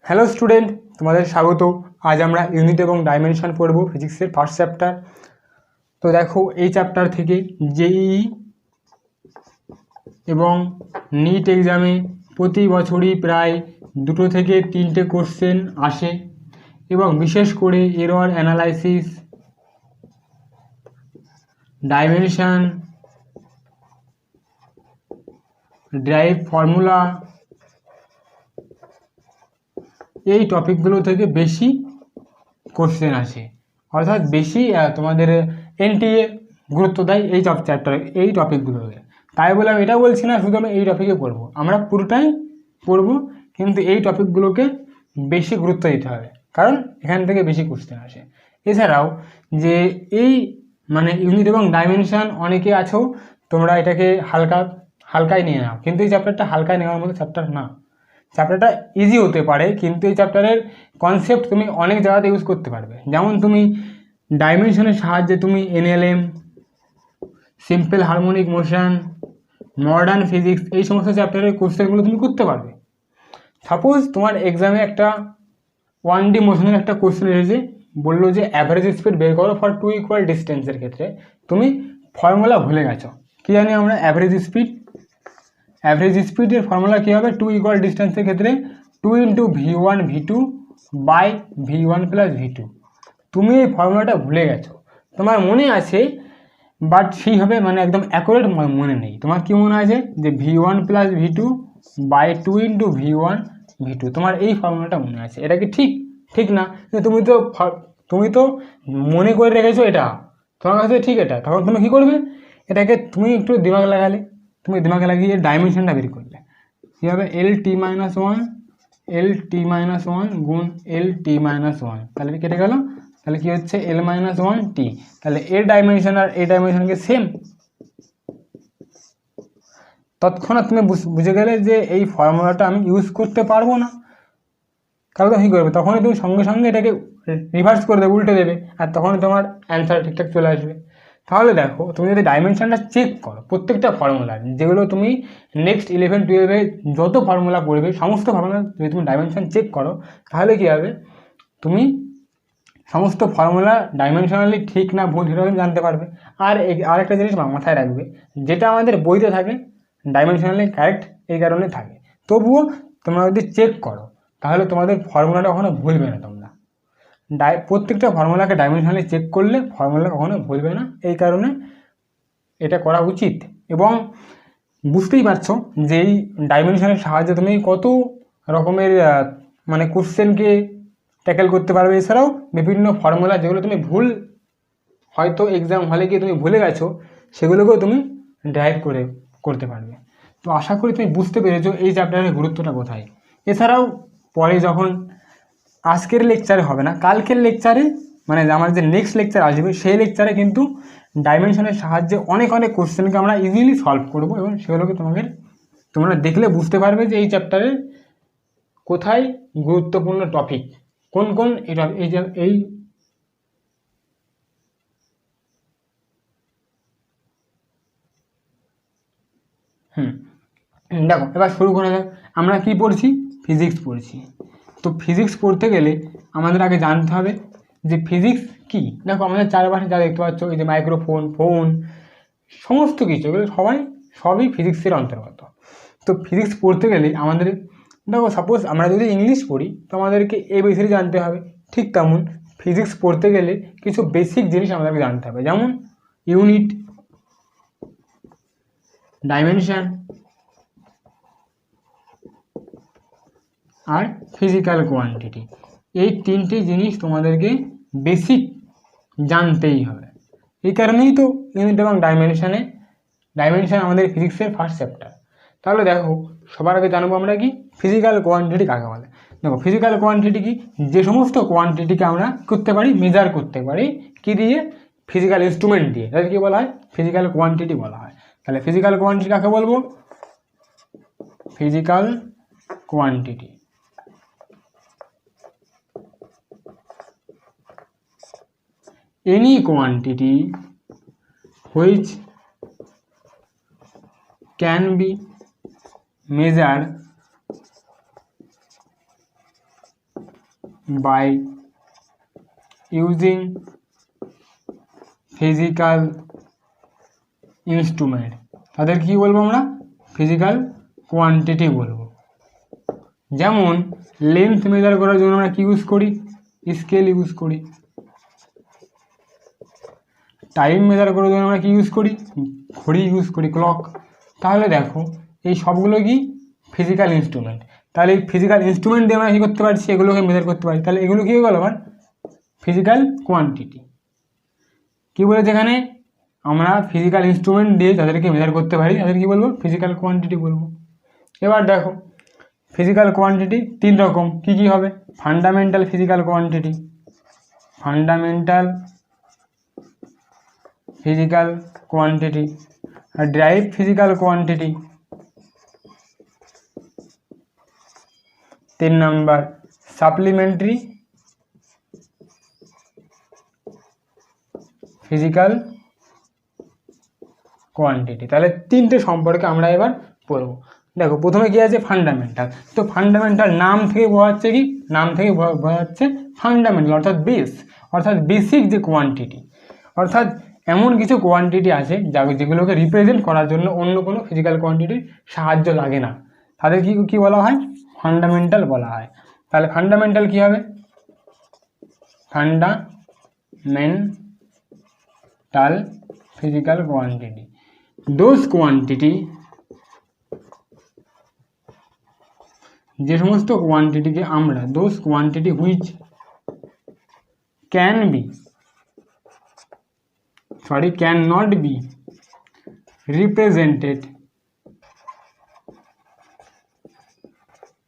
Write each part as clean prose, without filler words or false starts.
Hello student, তোমাদের স্বাগত। আজ আমরা ইউনিট এবং ডাইমেনশন পড়ব, ফিজিক্সের ফার্স্ট চ্যাপ্টার। তো দেখো, এই চ্যাপ্টার থেকে জেইই এবং নিট এক্সামে প্রতি বছরই প্রায় 2 থেকে 3টে কোশ্চেন আসে এবং বিশেষ করে error analysis, dimension, drive formula, এই টপিকগুলো থেকে বেশি কোশ্চেন আসে, অর্থাৎ বেশি তোমাদের এনটিএ গুরুত্ব দেয় এই চ্যাপ্টারে, এই টপিকগুলোকে। তাই বলে আমি এটা বলছি না শুধু আমি এই টপিকে পড়বো, আমরা পুরোটাই পড়বো, কিন্তু এই টপিকগুলোকে বেশি গুরুত্ব দিতে হবে, কারণ এখান থেকে বেশি কোশ্চেন আসে। এছাড়াও যে এই ইউনিট এবং ডাইমেনশন অনেকে আছো তোমরা এটাকে হালকায় নিয়ে নাও, কিন্তু এই চ্যাপ্টারটা হালকায় নেওয়ার মতো চ্যাপ্টার না। চ্যাপ্টারটা ইজি হতে পারে, কিন্তু এই চ্যাপ্টারের কনসেপ্ট তুমি অনেক জায়গাতে ইউজ করতে পারবে। যেমন তুমি ডাইমেনশনের সাহায্যে তুমি NLM, simple harmonic motion, modern physics, এই সমস্ত চ্যাপ্টারের কোশ্চেনগুলো তুমি করতে পারবে। সাপোজ তোমার এক্সামে একটা 1D মোশনের একটা কোশ্চেন এসেছে, বললো যে অ্যাভারেজ স্পিড বের করো ফর 2 ইকুয়াল ডিস্টেন্সের ক্ষেত্রে। তুমি ফর্মুলা ভুলে গেছো। কী জানি আমরা অ্যাভারেজ স্পিডের ফর্মুলা কী হবে? 2 ইকুয়াল ডিস্টেন্সের ক্ষেত্রে 2 × v1 v2 by v1 plus v2। তুমি এই ফর্মুলাটা ভুলে গেছো, তোমার মনে আছে বাট সেইভাবে একদম অ্যাকুরেট মনে নেই। তোমার কি মনে আছে যে v1 plus v2 by 2 × v1 v2, তোমার এই ফর্মুলাটা মনে আছে। এটা কি ঠিক না? তুমি তো মনে করে রেখেছো এটা, তোমার কাছে ঠিক এটা। তখন তুমি কী করবে? এটাকে তুমি একটু দিমাগ লাগালে, তুমি দিমাগ লাগিয়ে ডাইমেনশনটা বের করলে। কী হবে? LT-1 গুণ LT-1, তাহলে কেটে গেল। তাহলে কি হচ্ছে? L-1T। তাহলে এর ডাইমেনশন আর এই ডাইমেনশনকে সেম। তৎক্ষণাৎ তুমি বুঝে গেলে যে এই ফর্মুলাটা আমি ইউজ করতে পারবো না। তাহলে তো কী করবে? তখনই তুমি সঙ্গে সঙ্গে এটাকে রিভার্স করে দেবে, উল্টে দেবে, আর তখনই তোমার অ্যান্সার ঠিকঠাক চলে আসবে। তাহলে দেখো, তুমি যদি ডাইমেনশনটা চেক করো প্রত্যেকটা ফর্মুলার, যেগুলো তুমি নেক্সট 11-12 যত ফর্মুলা পড়বে, সমস্ত ফর্মুলা যদি তুমি ডাইমেনশন চেক করো, তাহলে কী হবে? তুমি সমস্ত ফর্মুলা ডাইমেনশনালি ঠিক না ভুল সেটা তুমি জানতে পারবে। আর আরেকটা জিনিস মাথায় রাখবে, যেটা আমাদের বইতে থাকে ডাইমেনশনালি কারেক্ট এই কারণে থাকে, তবুও তোমরা যদি চেক করো তাহলে তোমাদের ফর্মুলাটা কখনো ভুলবে না। তোমরা প্রত্যেকটা ফর্মুলাকে ডাইমেনশনালি চেক করলে ফর্মুলা কখনো ভুলবে না, এই কারণে এটা করা উচিত। এবং বুঝতেই পারছো যে এই ডাইমেনশনের সাহায্যে তুমি কত রকমের কোশ্চেনকে ট্যাকেল করতে পারবে। এছাড়াও বিভিন্ন ফর্মুলা যেগুলো তুমি হয়তো এক্সাম হলে গিয়ে তুমি ভুলে গেছো, সেগুলোকেও তুমি ড্রাইভ করতে পারবে। তো আশা করি তুমি বুঝতে পেরেছো এই চ্যাপ্টারের গুরুত্বটা কোথায়। এছাড়াও পরে যখন আজকের লেকচারে হবে না, কালকের লেকচারে আমার যে নেক্সট লেকচার আসবে, সেই লেকচারে কিন্তু ডাইমেনশনের সাহায্যে অনেক কোশ্চেনকে আমরা ইজিলি সলভ করব, এবং সেগুলোকে তোমরা দেখলে বুঝতে পারবে যে এই চ্যাপ্টারের কোথায় গুরুত্বপূর্ণ টপিক, কোন এই দেখো, এবার শুরু করা যাক। আমরা কি পড়ছি? ফিজিক্স পড়ছি। তো ফিজিক্স পড়তে গেলে আমাদের আগে জানতে হবে যে ফিজিক্স কি। দেখো, আমাদের চারপাশে যা দেখতে পাচ্ছ, এই যে মাইক্রোফোন, ফোন, সমস্ত কিছু, এগুলো সবই ফিজিক্সের অন্তর্গত। তো ফিজিক্স পড়তে গেলে আমাদের, দেখো সাপোজ আমরা যদি ইংলিশ পড়ি তো আমাদেরকে ABCD জানতে হবে। ঠিক তেমন ফিজিক্স পড়তে গেলে কিছু বেসিক জিনিস আমাদেরকে জানতে হবে, যেমন ইউনিট, ডাইমেনশন আর ফিজিক্যাল কোয়ান্টিটি। এই 3টে জিনিস তোমাদেরকে বেসিক জানতেই হবে। এই কারণেই তো ইউনিট এবং ডাইমেনশন আমাদের ফিজিক্সের ফার্স্ট চ্যাপ্টার। তাহলে দেখো, সবার আগে জানবো আমরা কি ফিজিক্যাল কোয়ান্টিটি কাকে বলে। দেখো, ফিজিক্যাল কোয়ান্টিটি কি? যে সমস্ত কোয়ান্টিটিকে আমরা করতে পারি, মেজার করতে পারি, কি দিয়ে? ফিজিক্যাল ইনস্ট্রুমেন্ট দিয়ে, তাদের কি বলা হয়? ফিজিক্যাল কোয়ান্টিটি বলা হয়। তাহলে ফিজিক্যাল কোয়ান্টিটি কাকে বলবো? Physical quantity any quantity which can be measured by using physical instrument, তাদের কি বলবো আমরা? ফিজিক্যাল কোয়ান্টিটি বলবো। যেমন লেন্থ মেজার করার জন্য আমরা কি ইউজ করি? স্কেল ইউজ করি। টাইম মেজার করার জন্য আমরা কি ইউজ করি? ঘড়ি ইউজ করি, ক্লক। তাহলে দেখো এই সবগুলো কি ফিজিক্যাল ইনস্ট্রুমেন্ট। তাহলে এই ফিজিক্যাল ইনস্ট্রুমেন্ট দিয়ে আমরা কী করতে পারছি? এগুলোকে মেজার করতে পারি। তাহলে এগুলো কী হয়ে গেল আমার? Physical quantity. কী বলেছে এখানে? আমরা ফিজিক্যাল ইনস্ট্রুমেন্ট দিয়ে যাদেরকে মেজার করতে পারি তাদের কী বলবো? ফিজিক্যাল কোয়ান্টিটি বলবো। এবার দেখো ফিজিক্যাল কোয়ান্টিটি তিন রকম। কি কি হবে? Fundamental physical quantity, fundamental physical quantity, আর derived physical quantity. 3 number supplementary physical quantity. তাহলে তিনটে সম্পর্কে আমরা এবার পড়বো। দেখো প্রথমে কি আছে? ফান্ডামেন্টাল। তো ফান্ডামেন্টাল নাম থেকে বোঝা যাচ্ছে কি? নাম থেকে বোঝা যাচ্ছে ফান্ডামেন্টাল অর্থাৎ বেস, অর্থাৎ বেসিক যে কোয়ান্টিটি, অর্থাৎ এমন কিছু কোয়ান্টিটি আছে যেগুলোকে রিপ্রেজেন্ট করার জন্য অন্য কোনো ফিজিক্যাল কোয়ান্টিটির সাহায্য লাগে না, তাদের কি বলা হয়? ফান্ডামেন্টাল বলা হয়। তাহলে ফান্ডামেন্টাল কি হবে? Fundamental physical quantity, those quantity, যে সমস্ত কোয়ান্টিটিকে আমরা, those quantity which can not be represented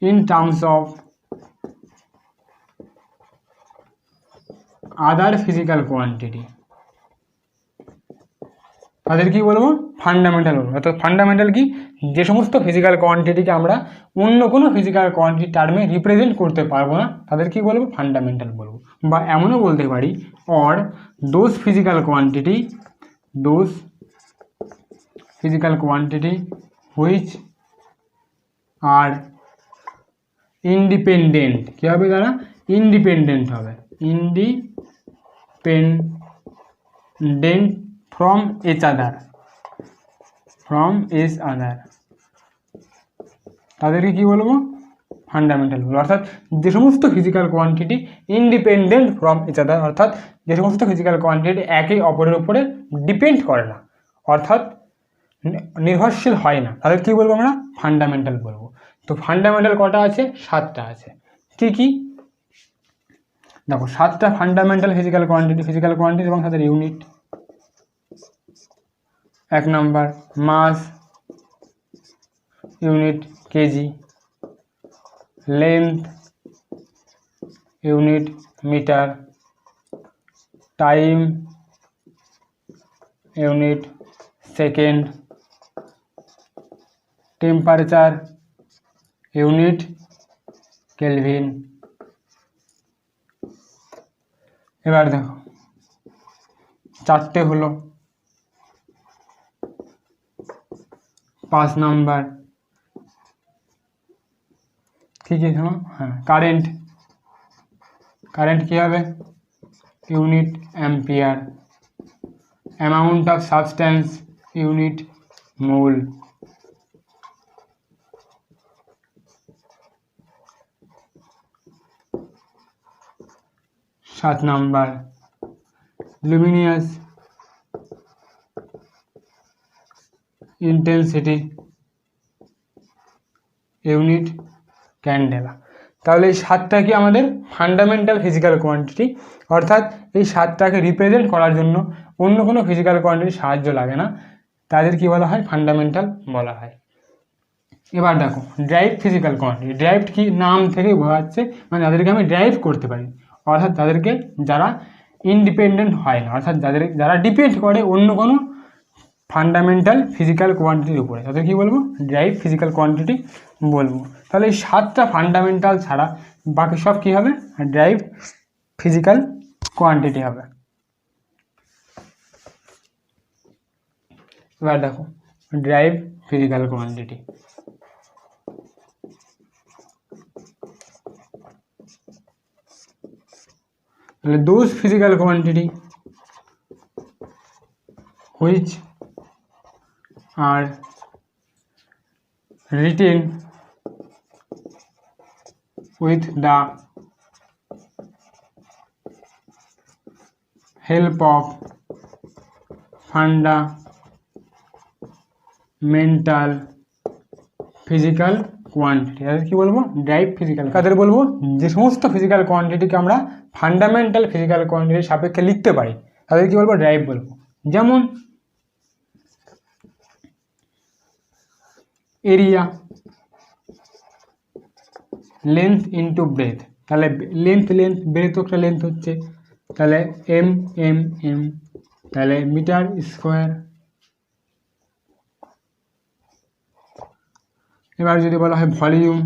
in terms of other physical quantity, তাদের কি বলবো? ফান্ডামেন্টাল বলবো। অর্থাৎ ফান্ডামেন্টাল কি? যে সমস্ত ফিজিক্যাল কোয়ান্টিটিকে আমরা অন্য কোনো ফিজিক্যাল কোয়ান্টিটি টার্মে রিপ্রেজেন্ট করতে পারবো না তাদের কি বলবো? ফান্ডামেন্টাল বলবো। বা এমনও বলতে পারি or those physical quantity which are independent. কী হবে তারা? ইন্ডিপেন্ডেন্ট হবে, ইন্ডিপেন্ডেন্ট ফ্রম ইচ আদার, তাদেরকে কি বলবো? ফান্ডামেন্টাল বলবো। অর্থাৎ যে সমস্ত physical quantity independent from each other, অর্থাৎ যে সমস্ত ফিজিক্যাল কোয়ান্টিটি একে অপরের উপরে ডিপেন্ড করে না, অর্থাৎ নির্ভরশীল হয় না, তাদের কী বলবো আমরা? ফান্ডামেন্টাল বলবো। তো ফান্ডামেন্টাল কটা আছে? 7টা আছে। কি কি? দেখো 7টা ফান্ডামেন্টাল ফিজিক্যাল কোয়ান্টিটি এবং তাদের unit. 1 number mass, unit KG, length, unit metre, time, unit second, temperature, unit Kelvin. এবার দেখো 4টে হলো। 5 নম্বর কি কি? হ্যাঁ, কারেন্ট কি হবে? Unit ampere, amount of substance, unit mole. 7 number Luminous intensity, unit candela. তাহলে এই 7টা কি আমাদের ফান্ডামেন্টাল ফিজিক্যাল কোয়ান্টিটি, অর্থাৎ এই 7টাকে রিপ্রেজেন্ট করার জন্য অন্য কোনো ফিজিক্যাল কোয়ান্টিটির সাহায্য লাগে না, তাদের কি বলা হয়? ফান্ডামেন্টাল বলা হয়। এবার দেখো ডেরাইভড ফিজিক্যাল কোয়ান্টিটি। ডেরাইভড কি? নাম থেকেই বোঝা যাচ্ছে, মানে যাদেরকে আমি ডেরাইভ করতে পারি, অর্থাৎ তাদেরকে যারা ইন্ডিপেন্ডেন্ট হয় না, অর্থাৎ যারা ডিপেন্ড করে অন্য কোনো ফান্ডামেন্টাল ফিজিক্যাল কোয়ান্টিটির উপরে, তাদের কি বলবো? ডেরাইভড ফিজিক্যাল কোয়ান্টিটি বলবো। তাহলে এই 7টা ফান্ডামেন্টাল ছাড়া বাকি সব কি হবে? ডেরাইভড ফিজিক্যাল কোয়ান্টিটি হবে। এবার দেখো ডেরাইভড ফিজিক্যাল কোয়ান্টিটি। তাহলে those physical quantity which are written with the help of fundamental physical quantity. তাদের কী বলবো? Drive physical. তাদের বলবো যে সমস্ত ফিজিক্যাল কোয়ান্টিটিকে আমরা ফান্ডামেন্টাল ফিজিক্যাল কোয়ান্টিটির সাপেক্ষে লিখতে পারি তাদের কী বলবো? ড্রাইভ বলবো। যেমন এরিয়া, লেন্থ ইন্টু ব্রেথ, তাহলে লেন্থ ব্রেথ একটা লেন্থ হচ্ছে, তাহলে এম, তাহলে মিটার স্কোয়ার। এবার যদি বলা হয় ভলিউম,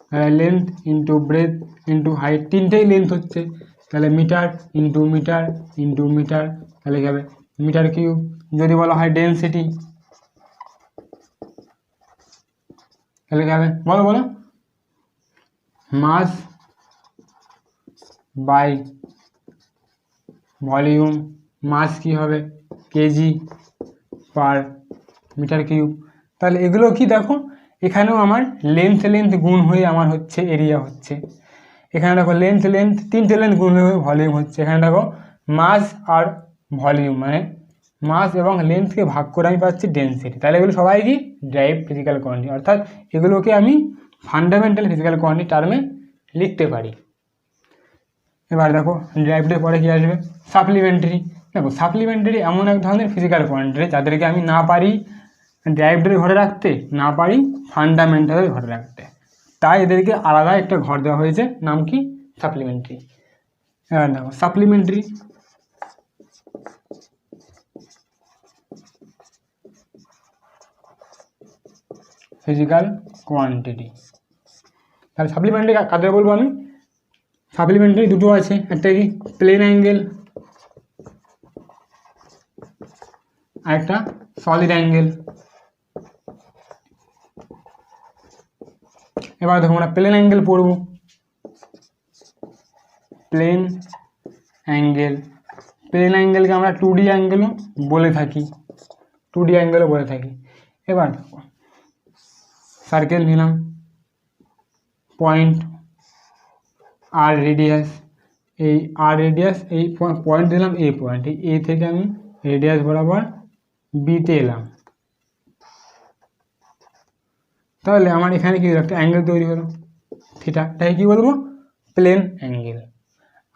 তাহলে length into breadth into height, তিনটেই লেন্থ হচ্ছে, তাহলে metre into metre into metre, তাহলে কী হবে? Metre cube. যদি বলা হয় ডেন্সিটি, তাহলে কী হবে? বলো মাস বাই ভলিউম, মাস কি হবে? Kg per metre cube. তাহলে এগুলো কি দেখো, এখানেও আমার লেন্থ গুণ হয়ে আমার হচ্ছে এরিয়া হচ্ছে, এখানে দেখো লেন্থ তিনটে লেন্থ গুণ হয়ে ভলিউম হচ্ছে, এখানে দেখো মাস আর ভলিউম মানে মাস এবং লেন্থকে ভাগ করে আমি পাচ্ছি ডেন্সিটি। তাহলে এগুলো সবাই কি? ড্রাইভ ফিজিক্যাল কোয়ান্টিটি, অর্থাৎ এগুলোকে আমি ফান্ডামেন্টাল ফিজিক্যাল কোয়ান্টিটি টার্মে লিখতে পারি। এবার দেখো ড্রাইভের পরে কি আসবে? সাপ্লিমেন্টারি। দেখো সাপ্লিমেন্টারি এমন এক ধরনের ফিজিক্যাল কোয়ান্টিটি যাদেরকে আমি না পারি ড্রাইভের ঘরে রাখতে, না পারি ফান্ডামেন্টালের ঘরে রাখতে, তাই এদেরকে আলাদা একটা ঘর দেওয়া হয়েছে, নাম কি? সাপ্লিমেন্টারি। এবার দেখো সাপ্লিমেন্টারি ফিজিক্যাল কোয়ান্টিটি। তাহলে সাপ্লিমেন্টারি কাদের বলবো আমি? সাপ্লিমেন্টারি দুটো আছে, একটা কি প্লেন অ্যাঙ্গেল আর একটা সলিড অ্যাঙ্গেল। এবার দেখো আমরা প্লেন অ্যাঙ্গেল পড়ব। প্লেন অ্যাঙ্গেলকে আমরা 2D অ্যাঙ্গেলও বলে থাকি, এবার দেখো সার্কেল নিলাম, পয়েন্ট আর রেডিয়াস, এই পয়েন্ট দিলাম, এই পয়েন্ট, এ থেকে আমি রেডিয়াস বরাবর বিতে এলাম, তাহলে আমার এখানে কি একটা অ্যাঙ্গেল তৈরি হলো থিটা, তাই কি বলবো? Plane angle.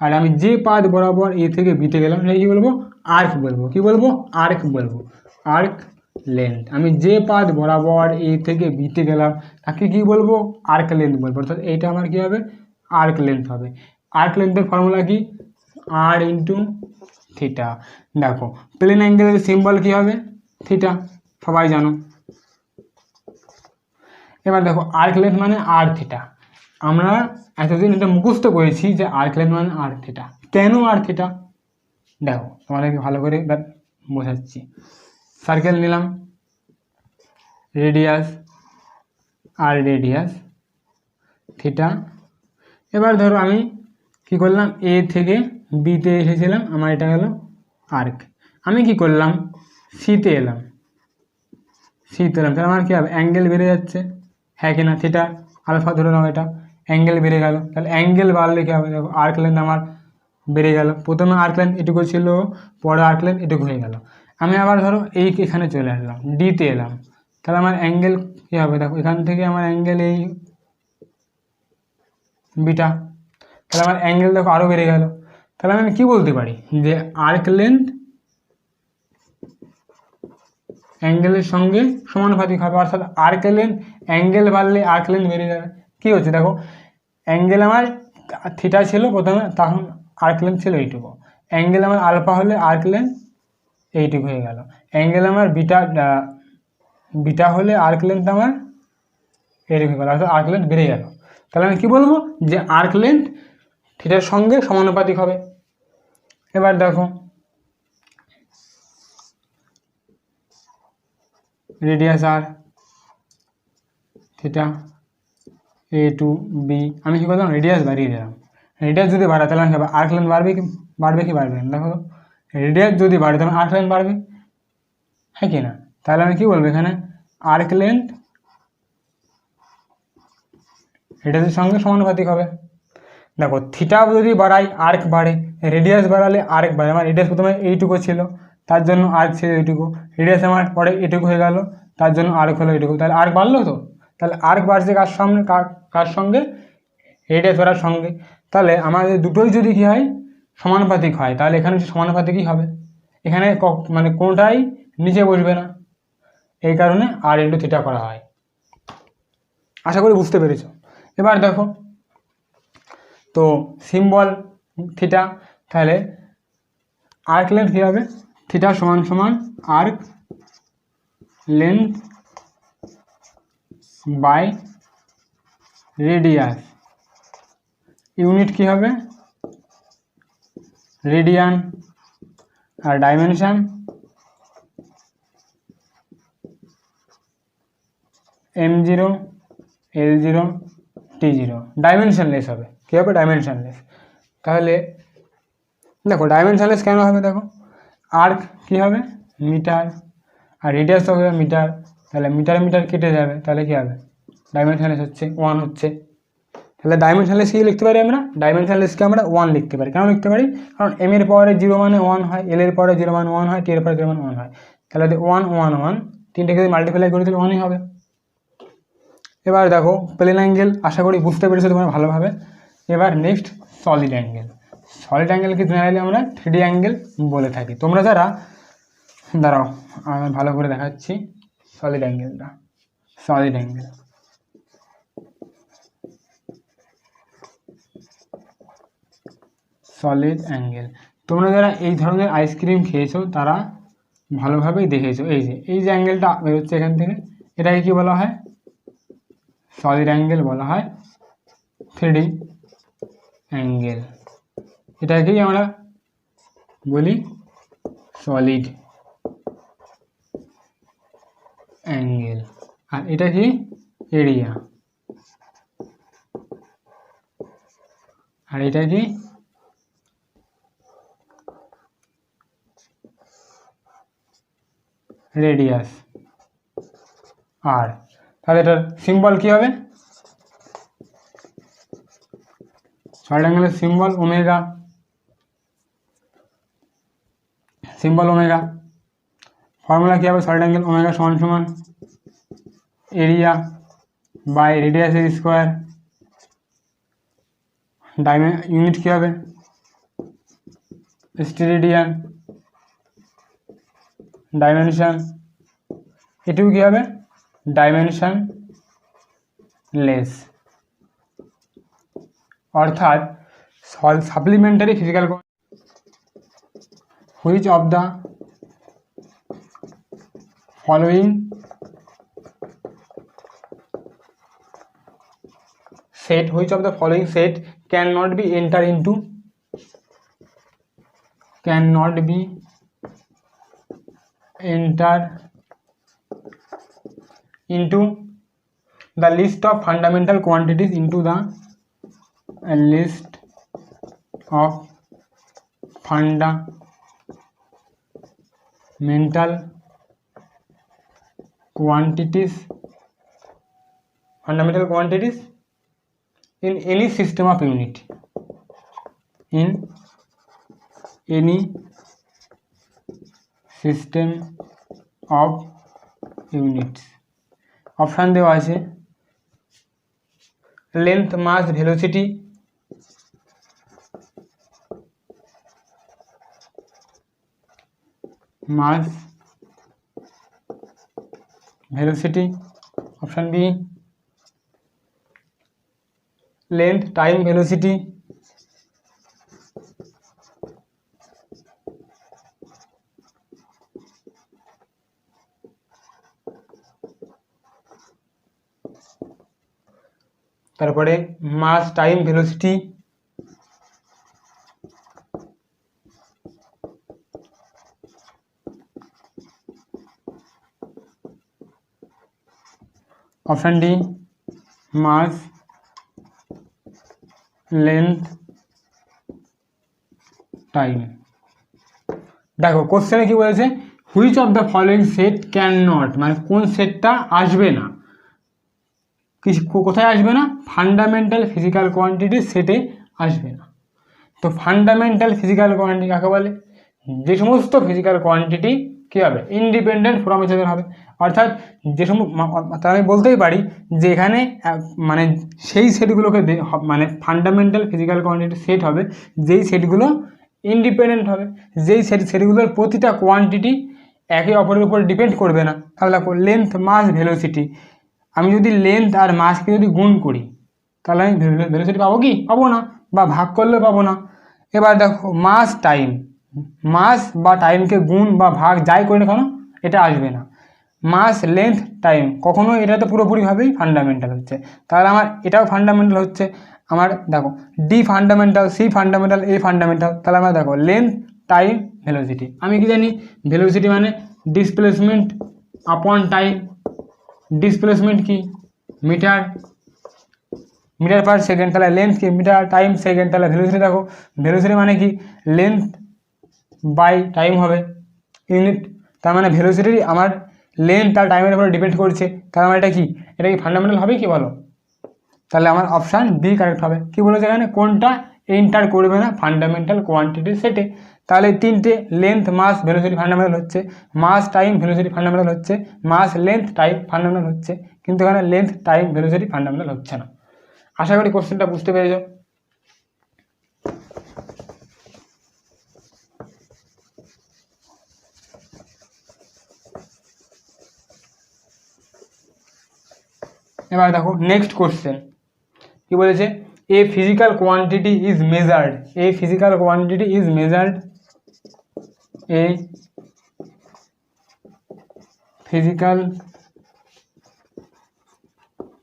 আর আমি যে পাথ বরাবর এ থেকে বিতে গেলাম তাই কি বলবো? আর্ক বলবো। কি বলবো? আর্ক বলবো, আর্ক লেন্থ। আমি যে পাথ বরাবর এ থেকে বিতে গেলাম তাকে কি বলবো? আর্ক লেন্থ বলবো, অর্থাৎ এইটা আমার কি হবে? আর্ক লেন্থ হবে। আর্ক লেন্থের ফর্মুলা কি? আর ইন্টু থিটা। দেখো প্লেন অ্যাঙ্গেলের সিম্বল কি হবে? থিটা, সবাই জানো। এবার দেখো আর্ক লেন্থ মানে আর থিটা, আমরা এতদিন এটা মুখস্থ করেছি যে আর্ক লেন্থ মানে আর থিটা। কেন আর থিটা? দেখো তোমাদেরকে ভালো করে এবার বোঝাচ্ছি। সার্কেল নিলাম, রেডিয়াস থিটা। এবার ধরো আমি কি করলাম? এ থেকে বিতে এসেছিলাম, আমার এটা গেল আর্ক। আমি কি করলাম? সিতে এলাম, তাহলে আমার কী হবে? অ্যাঙ্গেল বেড়ে যাচ্ছে, হ্যাঁ কিনা? থিটা আলফা ধরে নাও, এটা অ্যাঙ্গেল বেড়ে গেল। তাহলে অ্যাঙ্গেল বাড়লে কী হবে? দেখো আর্ক লেন্থ আমার বেড়ে গেল। প্রথমে আর্ক লেন্থ এটুকু ছিল, পরে আর্ক লেন্থ এটুকু হয়ে গেল। আমি আবার ধরো এখানে চলে আসলাম, ডিতে এলাম, তাহলে আমার অ্যাঙ্গেল কী হবে? দেখো এখান থেকে আমার অ্যাঙ্গেল এই বিটা, তাহলে আমার অ্যাঙ্গেল দেখো আরও বেড়ে গেল। তাহলে আমি কী বলতে পারি? যে আর্ক লেন্থ অ্যাঙ্গেলের সঙ্গে সমানুপাতিক হবে, অর্থাৎ আর্ক লেন্থ অ্যাঙ্গেল বাড়লে আর্ক লেন্থ বেড়ে যাবে। কী হচ্ছে দেখো, অ্যাঙ্গেল আমার থিটা ছিল প্রথমে, তখন আর্ক লেন্থ ছিল এইটুকু। অ্যাঙ্গেল আমার আলফা হলে আর্ক লেন্থ এইটুকু হয়ে গেল। অ্যাঙ্গেল আমার বিটা হলে আর্ক লেন্থ আমার এইটুকু হয়ে গেল, অর্থাৎ আর্ক লেন্থ বেড়ে গেল। তাহলে আমি কী বলবো? যে আর্ক লেন্থ থিটার সঙ্গে সমানুপাতিক হবে। এবার দেখো রেডিয়াস আর থিটা এ টু বি, আমি কী করলাম? রেডিয়াস বাড়িয়ে দিলাম, রেডিয়াস যদি বাড়ে তাহলে কি হবে, আর্ক লেন্থ বাড়বে কি বাড়বে না? দেখো রেডিয়াস যদি বাড়ে তাহলে আর্ক লেন্থ বাড়বে, হ্যাঁ কি না? তাহলে আমি কি বলবো এখানে, আর্ক লেন্থ রেডিয়াসের সঙ্গে সমানুপাতিক হবে। দেখো থিটা যদি বাড়াই আর্ক বাড়ে, রেডিয়াস বাড়ালে আর্ক বাড়ে। আমার রেডিয়াস প্রথমে এইটুকু ছিল, তার জন্য আর্ক ছিল এইটুকু, রেডিয়াস আমার পরে এটুকু হয়ে গেল, তার জন্য আর্ক হলো এইটুকু, তাহলে আর্ক বাড়লো তো। তাহলে আর্ক বাড়ছে কার সামনে, কার সঙ্গে, রেডিয়াস বাড়ার সঙ্গে। তাহলে আমাদের দুটোই যদি কী হয়, সমানুপাতিক হয়, তাহলে এখানে সমানুপাতিকই হবে। এখানে মানে কোনোটাই নিচে বসবে না, এই কারণে আর ইন্টু থিটা করা হয়। আশা করি বুঝতে পেরেছ। এবার দেখো তো সিম্বল থিটা, তাহলে আর্ক লেন্থ কী হবে, থিটা সমান সমান arc length by radius, unit কী হবে, রেডিয়ান, আর dimension m0 l0 t0, dimensionless হবে। কী হবে, ডাইমেনশনলেস। তাহলে দেখো ডাইমেনশনলেস কেন হবে, দেখো আর্ক কী হবে মিটার, আর রেডিয়াস হবে মিটার, তাহলে মিটার মিটার কেটে যাবে, তাহলে কী হবে, ডাইমেনশনলেস হচ্ছে 1 হচ্ছে। তাহলে ডাইমেনশনলেস কী লিখতে পারি আমরা, ডাইমেনশনলেসকে আমরা 1 লিখতে পারি। কেন লিখতে পারি, কারণ m এর পাওয়ারে 0 মানে 1 হয়, l এর পাওয়ারে 0 মানে 1 হয়, t এর পাওয়ারে 0 মানে 1 হয়। তাহলে 1 1 1 তিনটেকে যদি মাল্টিপ্লাই করে দিলে 1ই হবে। এবার দেখো প্লেন অ্যাঙ্গেল, আশা করি বুঝতে পেরেছো তোমরা ভালোভাবে। এবার নেক্সট সলিড অ্যাঙ্গেল। সলিড অ্যাঙ্গেলকে জেনারেলি আমরা 3D অ্যাঙ্গেল বলে থাকি। তোমরা যারা, দাঁড়াও আমি ভালো করে দেখাচ্ছি সলিড অ্যাঙ্গেলটা। সলিড অ্যাঙ্গেল, সলিড অ্যাঙ্গেল, তোমরা যারা এই ধরনের আইসক্রিম খেয়েছো তারা ভালোভাবেই দেখেছো। এই যে অ্যাঙ্গেলটা বেরোচ্ছে এখান থেকে, এটাকে কি বলা হয়, সলিড অ্যাঙ্গেল বলা হয়, 3D অ্যাঙ্গেল। এটাকেই আমরা বলি সলিড অ্যাঙ্গেল। আর এটা কি, এরিয়া, আর এটা কি, রেডিয়াস। আর তাহলে এটার সিম্বল কি হবে, সলিড অ্যাঙ্গেলের symbol omega, symbol omega. Formula কী হবে, সলিড অ্যাঙ্গেল ওমেগা সমান সমান এরিয়া বাই রেডিয়াসের স্কোয়ার, ইউনিট কী হবে, স্টেরেডিয়ান, ডাইমেনশন, এটুকু কী হবে, ডাইমেনশন লেস। অর্থাৎ supplementary physical, which of the following set, which of the following set cannot be enter into, cannot be enter into the list of fundamental quantities, into the list of fundamental quantities in any system of unit, in any system of units। Option দেওয়া আছে length, mass, velocity, mass, velocity. Option B length, time, velocity. তারপরে mass, time, velocity. Option D mass, length, time. দেখো কোশ্চেনে কি বলেছে, which of the following set can not, মানে কোন সেটটা আসবে না, কোথায় আসবে না, ফান্ডামেন্টাল ফিজিক্যাল কোয়ান্টিটির সেটে আসবে না। তো ফান্ডামেন্টাল ফিজিক্যাল কোয়ান্টিটি কাকে বলে, যে সমস্ত ফিজিক্যাল কোয়ান্টিটি কী হবে, ইন্ডিপেন্ডেন্ট ফ্রম ইচ আদার হবে। অর্থাৎ যে আমি বলতেই পারি যে এখানে মানে সেই সেটগুলোকে মানে ফান্ডামেন্টাল ফিজিক্যাল কোয়ান্টিটি সেট হবে যেই সেটগুলো ইন্ডিপেন্ডেন্ট হবে, যেই সেটগুলোর প্রতিটা কোয়ান্টিটি একে অপরের উপর ডিপেন্ড করবে না। তাহলে দেখো লেন্থ, মাস, ভেলোসিটি, আমি যদি লেন্থ আর মাসকে যদি গুণ করি তাহলে আমি ভেলোসিটি পাবো কি, পাবো না, বা ভাগ করলেও পাবো না। এবার দেখো মাস টাইম, মাস বা টাইমকে গুণ বা ভাগ যাই করে কেন এটা আসবে না। মাস, লেন্থ, টাইম কখনো এটা তো পুরোপুরিভাবেই ফান্ডামেন্টাল হচ্ছে, তাহলে আমার এটাও ফান্ডামেন্টাল হচ্ছে। আমার দেখো D fundamental, C fundamental, A fundamental, তাহলে আমার দেখো লেন্থ, টাইম, ভেলোসিটি। আমি কি জানি, ভেলোসিটি মানে ডিসপ্লেসমেন্ট আপন টাইম। ডিসপ্লেসমেন্ট কি, মিটার, মিটার পার সেকেন্ড, তাহলে লেন্থ কি, মিটার, টাইম, সেকেন্ড। তাহলে ভেলোসিটি দেখো, ভেলোসিটি মানে কি, লেন্থ বাই টাইম হবে, ইউনিট। তার মানে ভেলোসিটি আমার লেন্থ আর টাইমের উপরে ডিপেন্ড করছে, তার মানে এটা কি ফান্ডামেন্টাল হবে কি বলো। তাহলে আমার অপশান বি কারেক্ট হবে। কি বলেছে এখানে, কোনটা এন্টার করবে না ফান্ডামেন্টাল কোয়ান্টিটির সেটে। তাহলে তিনটে, লেন্থ, মাস, ভেলোসিটি ফান্ডামেন্টাল হচ্ছে, মাস, টাইম, ভেলোসিটি ফান্ডামেন্টাল হচ্ছে, মাস, লেন্থ, টাইম ফান্ডামেন্টাল হচ্ছে, কিন্তু এখানে লেন্থ, টাইম, ভেলোসিটি ফান্ডামেন্টাল হচ্ছে না। আশা করি কোশ্চেনটা বুঝতে পেরেছ। এবার দেখো নেক্সট কোশ্চেন কি বলেছে, a physical quantity is measured, a physical quantity is measured, a physical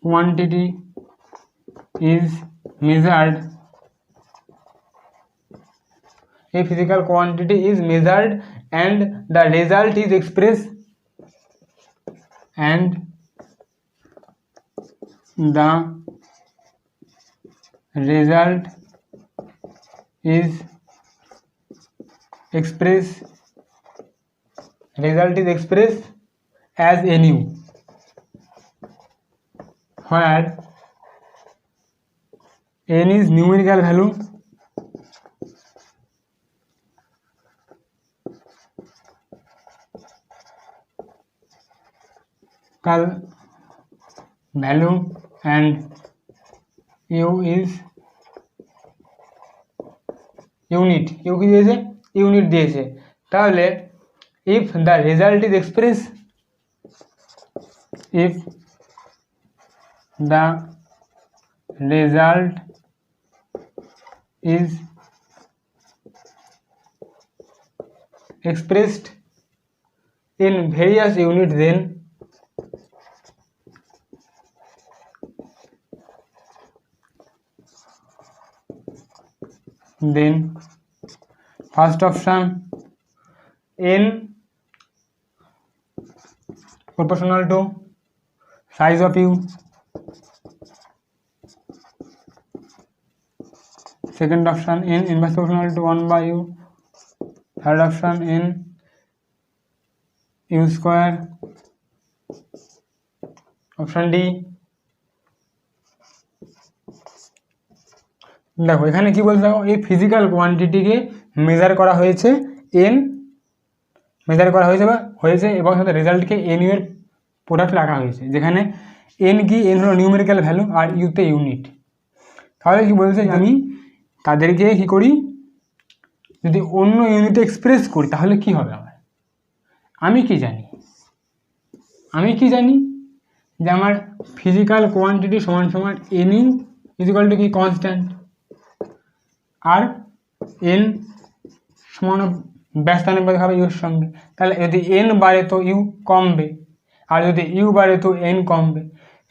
quantity is measured, a physical quantity is measured and the result is expressed, and the result is expressed as nu, where n is numerical value value and u is unit, u কি দিয়েছে, unit দিয়েছে। তাহলে if the result is expressed, if the result is expressed in various units, then first option n proportional to size of u, second option n inverse proportional to 1 by u, third option n u square, option d। দেখো এখানে কি বলতে, দেখো এই physical কোয়ান্টিটিকে measure করা হয়েছে, N measure করা হয়েছে বা হয়েছে, এবং সাথে রেজাল্টকে এন ইউ এর প্রোডাক্ট রাখা হয়েছে, যেখানে এন কি, এন হলো নিউমেরিক্যাল ভ্যালু আর ইউতে ইউনিট। তাহলে কি বলছে, আমি তাদেরকে কি করি, যদি অন্য ইউনিটে এক্সপ্রেস করি তাহলে কি হবে আমার, আমি কি জানি যে আমার ফিজিক্যাল কোয়ান্টিটি সমান সমান এন ইউ ইজিক্যাল টু কি, কনস্ট্যান্ট, আর এন সমান ব্যস্তানুপাতিক হবে ইউর সঙ্গে। তাহলে যদি এন বাড়ে তো ইউ কমবে, আর যদি ইউ বাড়ে তো এন কমবে।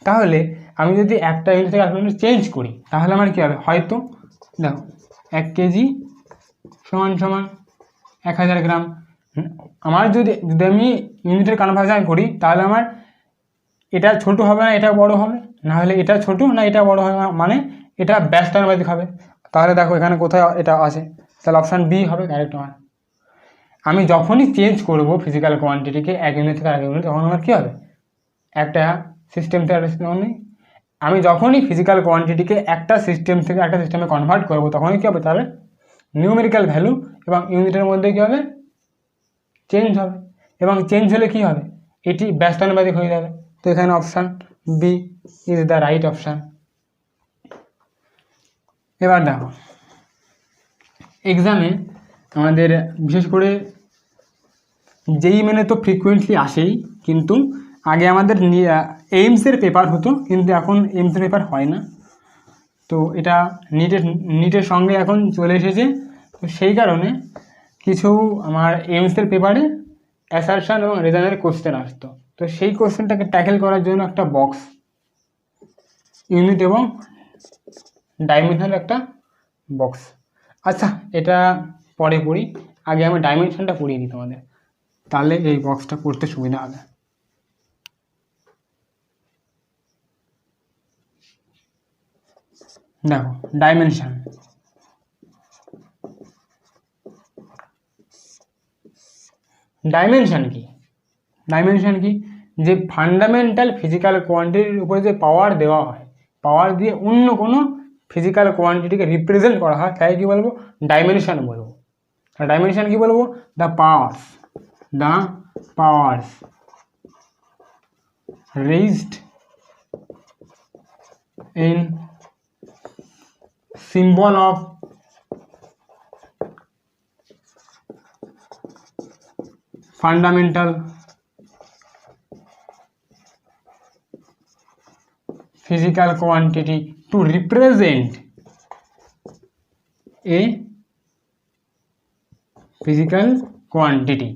তাহলে আমি যদি একটা ইউনিট থেকে আরেকটা ইউনিট চেঞ্জ করি তাহলে আমার কী হবে, হয়তো দেখো 1 কেজি সমান 1000 গ্রাম। আমার যদি আমি ইউনিটের কনভার্সন করি তাহলে আমার এটা ছোট হবে না এটা বড় হবে, না হলে এটা ছোট না এটা বড় হবে, মানে এটা ব্যস্তানুপাতিক হবে। তাহলে দেখো এখানে কোথায় এটা আছে, তাহলে অপশান বি হবে কারেক্ট আমার। আমি যখনই চেঞ্জ করব ফিজিক্যাল কোয়ান্টিটিকে এক ইউনিট থেকে আরেক ইউনিট, তখন আমার কী হবে, একটা সিস্টেম থেকে একটা সিস্টেম নেই। আমি যখনই ফিজিক্যাল কোয়ান্টিটিকে একটা সিস্টেম থেকে একটা সিস্টেমে কনভার্ট করব, তখনই কী হবে, তাহলে নিউমেরিক্যাল ভ্যালু এবং ইউনিটের মধ্যে কী হবে, চেঞ্জ হবে। এবং চেঞ্জ হলে কী হবে, এটি ব্যস্তানুপাতিক হয়ে যাবে। তো এখানে option B is the right option. এবার দেখো, এক্সামে আমাদের বিশেষ করে যেই মেনে তো ফ্রিকুয়েন্টলি আসেই, কিন্তু আগে আমাদের এইমসের পেপার হতো, কিন্তু এখন এইমসের পেপার হয় না। তো এটা নিটের সঙ্গে এখন চলে এসেছে। তো সেই কারণে কিছু আমার এইমসের পেপারে অ্যাসারশন এবং রিজনের কোশ্চেন আসতো। তো সেই কোশ্চেনটাকে ট্যাকেল করার জন্য একটা বক্স, ইউনিট এবং ডাইমেনশনের একটা বক্স। আচ্ছা, এটা পরে পড়ি, আগে আমি ডাইমেনশনটা পড়িয়ে দিই তোমাদের, তাহলে এই বক্সটা পড়তে সুবিধা হবে। দেখো, ডাইমেনশন কি, ডাইমেনশন কি, যে ফান্ডামেন্টাল ফিজিক্যাল কোয়ান্টিটির উপরে যে পাওয়ার দেওয়া হয়, পাওয়ার দিয়ে অন্য কোনো ফিজিক্যাল কোয়ান্টিটিকে রিপ্রেজেন্ট করা হয়, তাই কি বলবো, ডাইমেনশন বলবো। ডাইমেনশন কি বলবো, the powers raised in symbol of fundamental physical quantity to represent a physical quantity।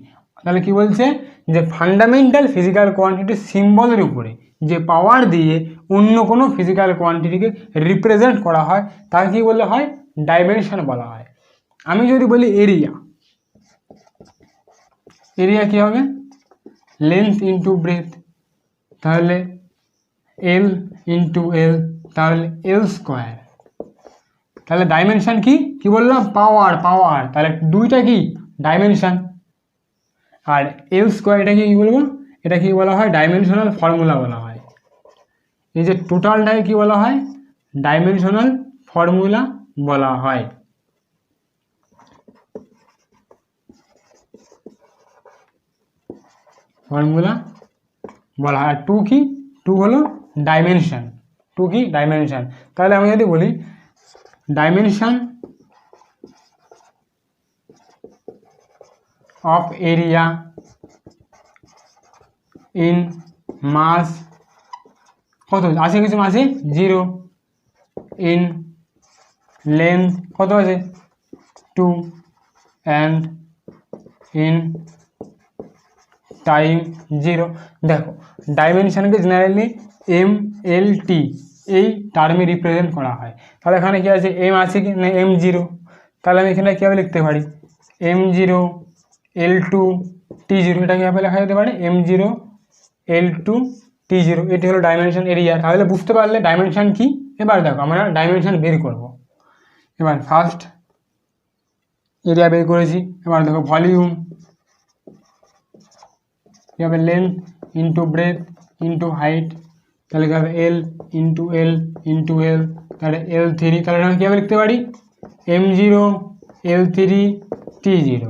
তাহলে কি বলছে, যে ফান্ডামেন্টাল ফিজিক্যাল কোয়ান্টিটির সিম্বলের উপরে যে পাওয়ার দিয়ে অন্য কোনো ফিজিক্যাল কোয়ান্টিটিকে রিপ্রেজেন্ট করা হয়, তাকে কী বলা হয়, ডাইমেনশন বলা হয়। আমি যদি বলি এরিয়া কী হবে, লেন্থ ইন্টু ব্রেথ, তাহলে এল ইন্টু এল, তাহলে এল স্কোয়ার। তাহলে ডাইমেনশন কি বললাম, পাওয়ার, তাহলে দুইটা কি ডাইমেনশন। আর এল স্কোয়ার এটাকে কী বলবো, এটা কি বলা হয়, ডাইমেনশনাল ফর্মুলা বলা হয়। এই যে টোটালটাকে কি বলা হয়, ডাইমেনশনাল ফর্মুলা বলা হয়। আর টু হলো ডাইমেনশন, তাহলে আমি যদি বলি dimension of area in mass কত আছে, কিছু মাসে 0, in length কত আছে 2, and in time 0। দেখো, ডাইমেনশনকে জেনারেলি MLT এই টার্মে রিপ্রেজেন্ট করা হয়। তাহলে এখানে কি আছে, এম আছে কি না, M0, তাহলে আমি এখানে কীভাবে লিখতে পারি, M0 L2 T0, এটা কীভাবে লেখা যেতে পারে, M0 L2 T0, এটি হলো ডাইমেনশন এরিয়া। তাহলে বুঝতে পারলে ডাইমেনশন কি। এবার দেখো, আমরা ডাইমেনশন বের করব। এবার ফার্স্ট এরিয়া বের করেছি। এবার দেখো ভলিউম, কীভাবে, length into breadth into height, তাহলে কী হবে L into L into L, তাহলে L3, তাহলে আমি কীভাবে লিখতে পারি, M0 L3 T0।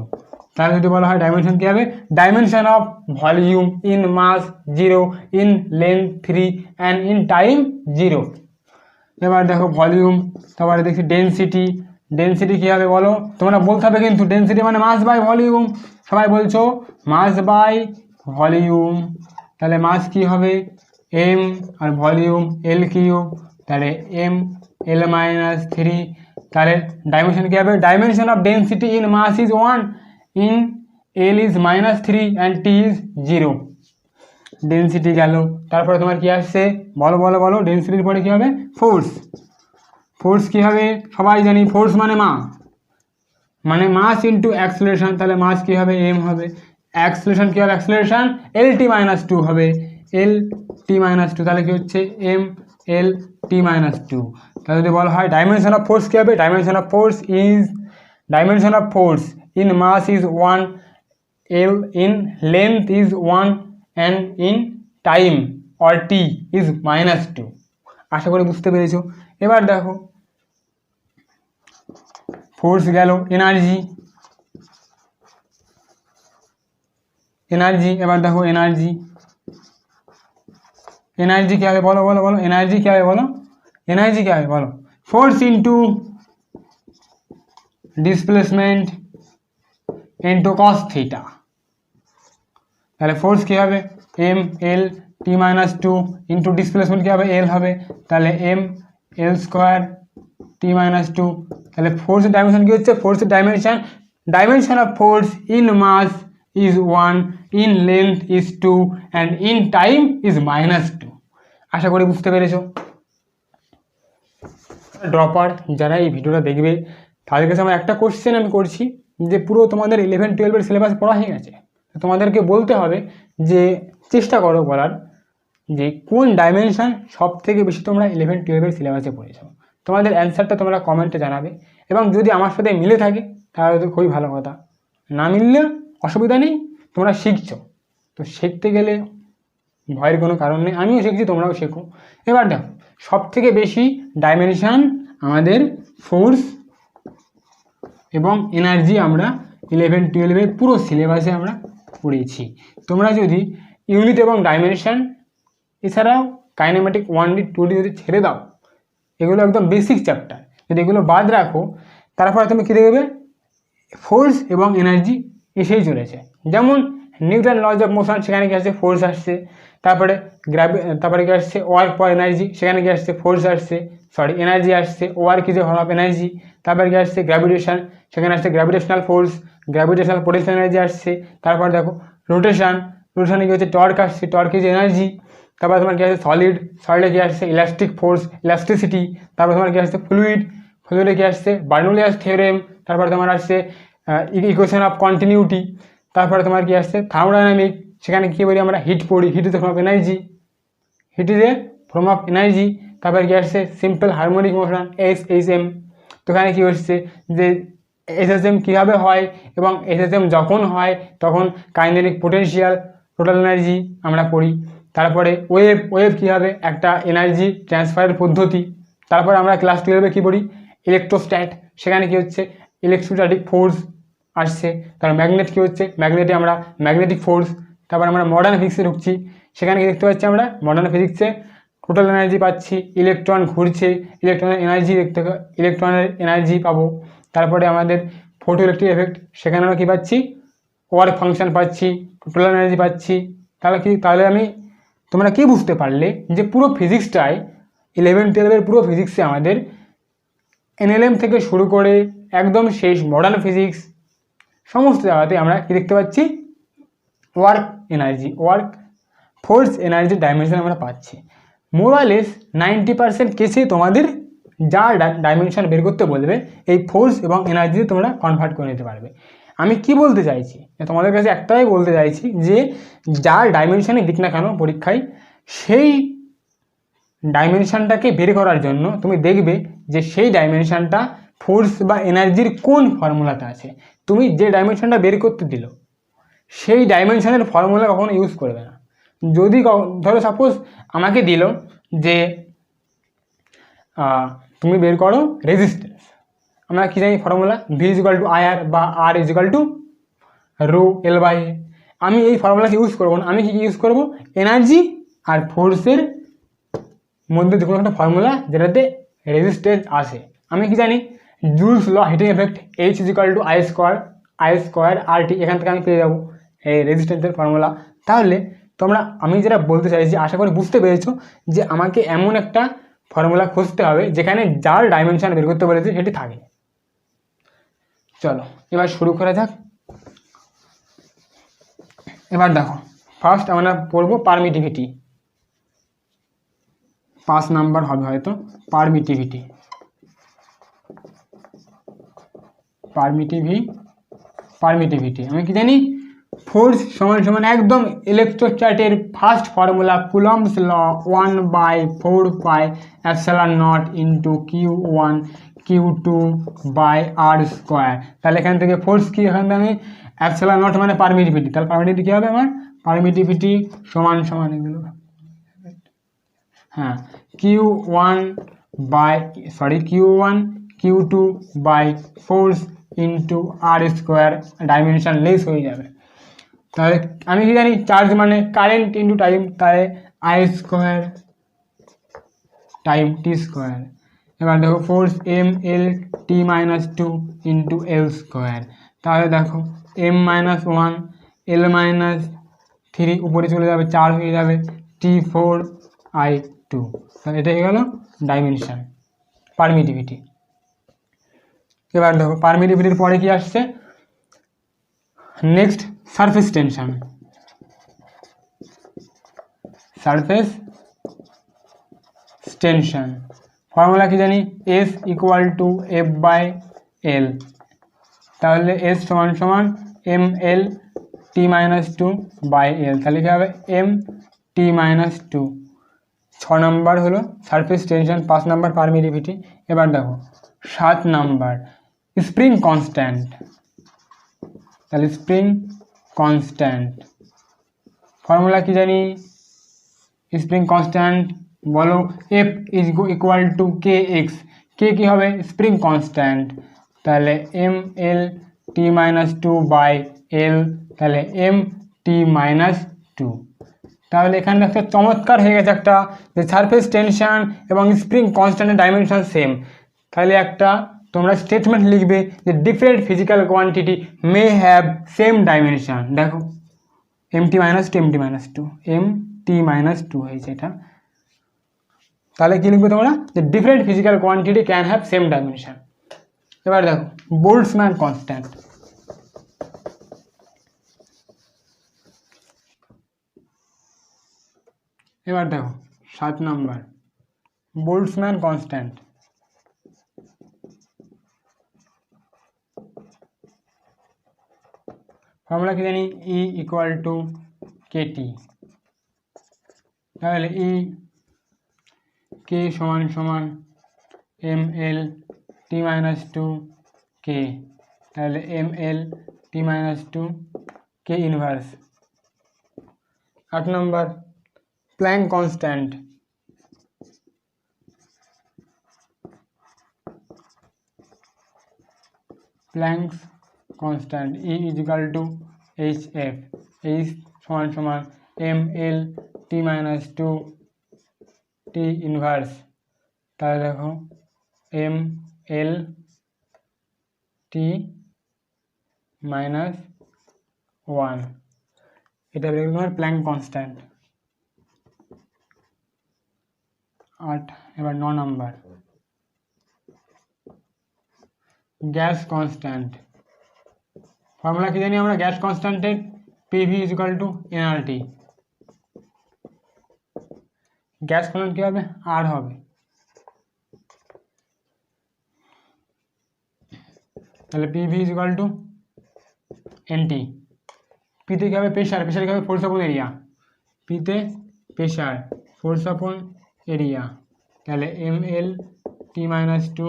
তাহলে যদি বলা হয় ডাইমেনশন কী হবে, dimension of volume in mass 0, in length 3, and in time 0। এবার দেখো ভলিউম, তারপরে দেখছি ডেনসিটি কী হবে বলো, তোমরা বলতে হবে কিন্তু ডেনসিটি মানে মাস বাই ভলিউম, সবাই বলছো মাস বাই ভলিউম। তাহলে মাস কি হবে M, আর ভলিউম L3, তাহলে M L-3। তাহলে ডাইমেনশন কী হবে, dimension of density in mass is 1, in L is -3 and T is 0। Density গেল। তারপরে তোমার কি আসছে, বলো, ডেনসিটির পরে কী হবে, ফোর্স কী হবে, সবাই জানি ফোর্স মানে মাস ইন্টু অ্যাক্সেলারেশন। তাহলে মাস কী হবে, M হবে, অ্যাক্সেলারেশন কী হবে, অ্যাক্সেলারেশন LT-2 হবে, LT-2, তাহলে কী হচ্ছে MLT-2। তাহলে যদি বলা হয় ডাইমেনশন অফ ফোর্স কী হবে, dimension of force is dimension of force in mass is 1, L in length is 1, and in time or t is -2. আশা করি বুঝতে পেরেছো। এবার দেখো ফোর্স গেল, এনার্জি, এবার দেখো এনার্জি কি হবে বলো বলো বলো, এনার্জি কি হবে বলো, এনার্জি কি হবে বলো, force into displacement into cos theta. তাহলে ফোর্স কী হবে এম এল টি -2 ইন্টু ডিসপ্লেসমেন্ট কী হবে এল হবে, তাহলে এম এল স্কোয়ার টি -2। তাহলে ফোর্সের ডাইমেনশন কী হচ্ছে, ফোর্সের dimension of force in mass is 1, in length is 2, and in time is -2। আশা করি বুঝতে পেরেছো। ড্রপার যারা এই ভিডিওটা দেখবে তাদের কাছে আমার একটা কোশ্চেন আমি করছি, যে পুরো তোমাদের 11-12 সিলেবাস পড়া হয়ে গেছে, তোমাদেরকে বলতে হবে যে চেষ্টা করো বলার যে কোন ডাইমেনশন সব থেকে বেশি তোমরা 11-12 সিলেবাসে পড়েছো। তোমাদের অ্যান্সারটা তোমরা কমেন্টে জানাবে, এবং যদি আমার সাথে মিলে থাকে তাহলে তো খুবই ভালো কথা, না মিললে অসুবিধা নেই, তোমরা শিখছো, তো শিখতে গেলে ভয়ের কোনো কারণ নেই, আমিও শিখছি তোমরাও শেখো। এবার দেখো সব থেকে বেশি ডাইমেনশন আমাদের ফোর্স এবং এনার্জি আমরা 11-12 পুরো সিলেবাসে আমরা পড়েছি। তোমরা যদি ইউনিট এবং ডাইমেনশন এছাড়াও কাইনেমেটিক 1D 2D যদি ছেড়ে দাও, এগুলো একদম বেসিক চ্যাপ্টার, যদি এগুলো বাদ রাখো তারপরে তুমি কী দেখবে ফোর্স এবং এনার্জি এসেই চলেছে। যেমন নিউটন লজ অফ মোশন, সেখানে কি আসছে ফোর্স আসছে, তারপরে কি আসছে ওয়ার্ক ফর এনার্জি, সেখানে কি আসছে ফোর্স আসছে, এনার্জি আসছে, work is a form of energy. তারপরে কি আসছে গ্র্যাভিটেশন, সেখানে আসছে gravitational force, gravitational potential energy আসছে। তারপর দেখো রোটেশনে কি হচ্ছে টর্ক আসছে, টর্ক ইজ এনার্জি। তারপরে তোমার কি আসছে সলিডে কি আসছে ইলাস্টিক ফোর্স, ইলাস্টিসিটি। তারপর তোমার কি আসছে ফ্লুইডে কি আসছে বার্নৌলিয়াস থিওরেম। তারপরে তোমার আসছে ইকুয়েশন অফ কন্টিনিউটি। তারপরে তোমার কি আসছে থার্মোডাইনামিক, সেখানে কী বলি আমরা হিট পড়ি, heat is a form of energy, তারপরে কি আসছে সিম্পল হারমোনিক মোশন SHM। তো এখানে কী হচ্ছে যে SHM কীভাবে হয় এবং SHM যখন হয় তখন কাইনেটিক পোটেনশিয়াল, টোটাল এনার্জি আমরা পড়ি। তারপরে ওয়েভ কী হবে, একটা এনার্জি ট্রান্সফারের পদ্ধতি। তারপরে আমরা ক্লাস 12 কী পড়ি ইলেকট্রোস্ট্যাট, সেখানে কী হচ্ছে ইলেকট্রোস্ট্যাটিক ফোর্স আসছে। তারপর ম্যাগনেট কী হচ্ছে, ম্যাগনেটে আমরা ম্যাগনেটিক ফোর্স। তারপর আমরা মডার্ন ফিজিক্সে ঢুকছি, সেখানে কি দেখতে পাচ্ছি আমরা মডার্ন ফিজিক্সে টোটাল এনার্জি পাচ্ছি, ইলেকট্রন ঘুরছে, ইলেকট্রনের এনার্জি পাবো। তারপরে আমাদের ফটো ইলেকট্রিক এফেক্ট, সেখানে আমরা কী পাচ্ছি ওয়ার্ক ফাংশন পাচ্ছি, টোটাল এনার্জি পাচ্ছি। তাহলে তোমরা কি বুঝতে পারলে যে পুরো ফিজিক্সটাই 11-12 পুরো ফিজিক্সে আমাদের NLM থেকে শুরু করে একদম শেষ মডার্ন ফিজিক্স সমস্ত জায়গাতে আমরা কি দেখতে পাচ্ছি ওয়ার্ক ফোর্স এনার্জি ডাইমেনশন আমরা পাচ্ছি। মোরালেস 90% কেসে তোমাদের যা ডাইমেনশন বের করতে বলবে এই ফোর্স এবং এনার্জিতে তোমরা কনভার্ট করে নিতে পারবে। আমি কি বলতে চাইছি, তোমাদের কাছে একটাই বলতে চাইছি যে যার ডাইমেনশনে দিক না কেন পরীক্ষায়, সেই ডাইমেনশনটাকে বের করার জন্য তুমি দেখবে যে সেই ডাইমেনশনটা ফোর্স বা এনার্জির কোন ফর্মুলাতে আছে। তুমি যে ডাইমেনশনটা বের করতে দিল সেই ডাইমেনশনের ফর্মুলা কখনো ইউজ করবে না। যদি ধরো সাপোজ আমাকে দিল যে তুমি বের করো রেজিস্ট্যান্স, আমরা কী জানি ফর্মুলা V=IR বা R=ρ L/A। আমি এই ফর্মুলাকে ইউজ করবো না, আমি কি ইউজ করব এনার্জি আর ফোর্সের মধ্যে যে কোনো একটা ফর্মুলা যেটাতে রেজিস্ট্যান্স আসে। আমি কি জানি joules law heating effect H=I²RT, এখান থেকে আমি পেয়ে যাবো এই রেজিস্ট্যান্সের ফর্মুলা। তাহলে আমি যেটা বলতে চাইছি আশা করি বুঝতে পেরেছো যে আমাকে এমন একটা ফর্মুলা খুঁজতে হবে যেখানে যার ডাইমেনশন বের করতে বলেছে সেটি থাকে। চলো এবার শুরু করা যাক। এবার দেখো ফার্স্ট আমরা পড়বো পারমিটিভিটি, 5 নাম্বার হবে হয়তো। পারমিটিভিটি আমি কি জানি ফোর্স সমান সমান একদম ইলেকট্রোস্ট্যাটের first formula Coulomb's law 1/4 pi epsilon nought into Q1 Q2 by R square. তাহলে এখান থেকে ফোর্স কি, এখান থেকে আমি এপসাইলন নট মানে পারমিটিভিটি, তাহলে পারমিটিভিটি কী হবে আমার, পারমিটিভিটি সমান সমান এগুলো হ্যাঁ Q1 Q2 by force into R square, dimensionless হয়ে যাবে। তাহলে আমি কি জানি চার্জ মানে কারেন্ট ইন্টু টাইম, তাহলে I square time T square. এবার দেখো force M L T-2 into L square, তাহলে দেখো M-1 L-3 উপরে চলে যাবে 4 হয়ে যাবে T4I2, তাহলে এটা হয়ে গেল ডাইমেনশন পারমিটিভিটি। এবার দেখো পারমিটিভিটির পরে কি আসছে, next surface tension. Surface tension formula কি জানি, S = F/L, তাহলে S সমান সমান ML-T-2/L, তাহলে কি হবে MT-2। 6 নম্বর হলো সারফেস টেনশন, 5 নম্বর পারমিটিভিটি। এবার দেখো 7 নম্বর স্প্রিং কনস্ট্যান্ট। তাহলে স্প্রিং কনস্ট্যান্ট ফর্মুলা কি জানি, স্প্রিং কনস্ট্যান্ট বলো F = Kx, কে কী হবে স্প্রিং কনস্ট্যান্ট, তাহলে ML-T-2/L, তাহলে MT-2। তাহলে এখানে একটা চমৎকার হয়ে গেছে একটা, যে সারফেস টেনশন এবং স্প্রিং কনস্ট্যান্টের ডাইমেনশন সেম। তাহলে একটা তোমরা স্টেটমেন্ট লিখবে যে different physical quantity may have same dimension. দেখো MT-2 MT-2 হয়েছে এটা, তাহলে কি লিখবে তোমরা, যে different physical quantity can have same dimension. এবার দেখো বোল্টজম্যান কনস্ট্যান্ট। এবার দেখো 7 নম্বর বোল্টজম্যান কনস্ট্যান্ট। ফর্মুলা কি জানি, E = KT, তাহলে K সমান সমান ML-T-2 K, তাহলে ML-T-2 K ইনভার্স। 8 নম্বর Planck constant. Planck's constant E = HF, H সমান সমান ML-T-2 T ইনভার্স, তাহলে দেখো ML-T-1, এটা বের তোমার প্ল্যাঙ্ক কনস্ট্যান্ট। 8। এবার 9 নম্বর গ্যাস কনস্ট্যান্ট। ফর্মুলা কি জানি আমরা গ্যাস কনস্ট্যান্টের, PV = nRT। গ্যাস কনস্ট্যান্ট কী হবে, R হবে, তাহলে PV = NT। পিতে কী হবে প্রেশার, প্রেশার কী হবে ফোর্স আপন এরিয়া, পিতে প্রেশার ফোর্স আপন এরিয়া, তাহলে ML-T-2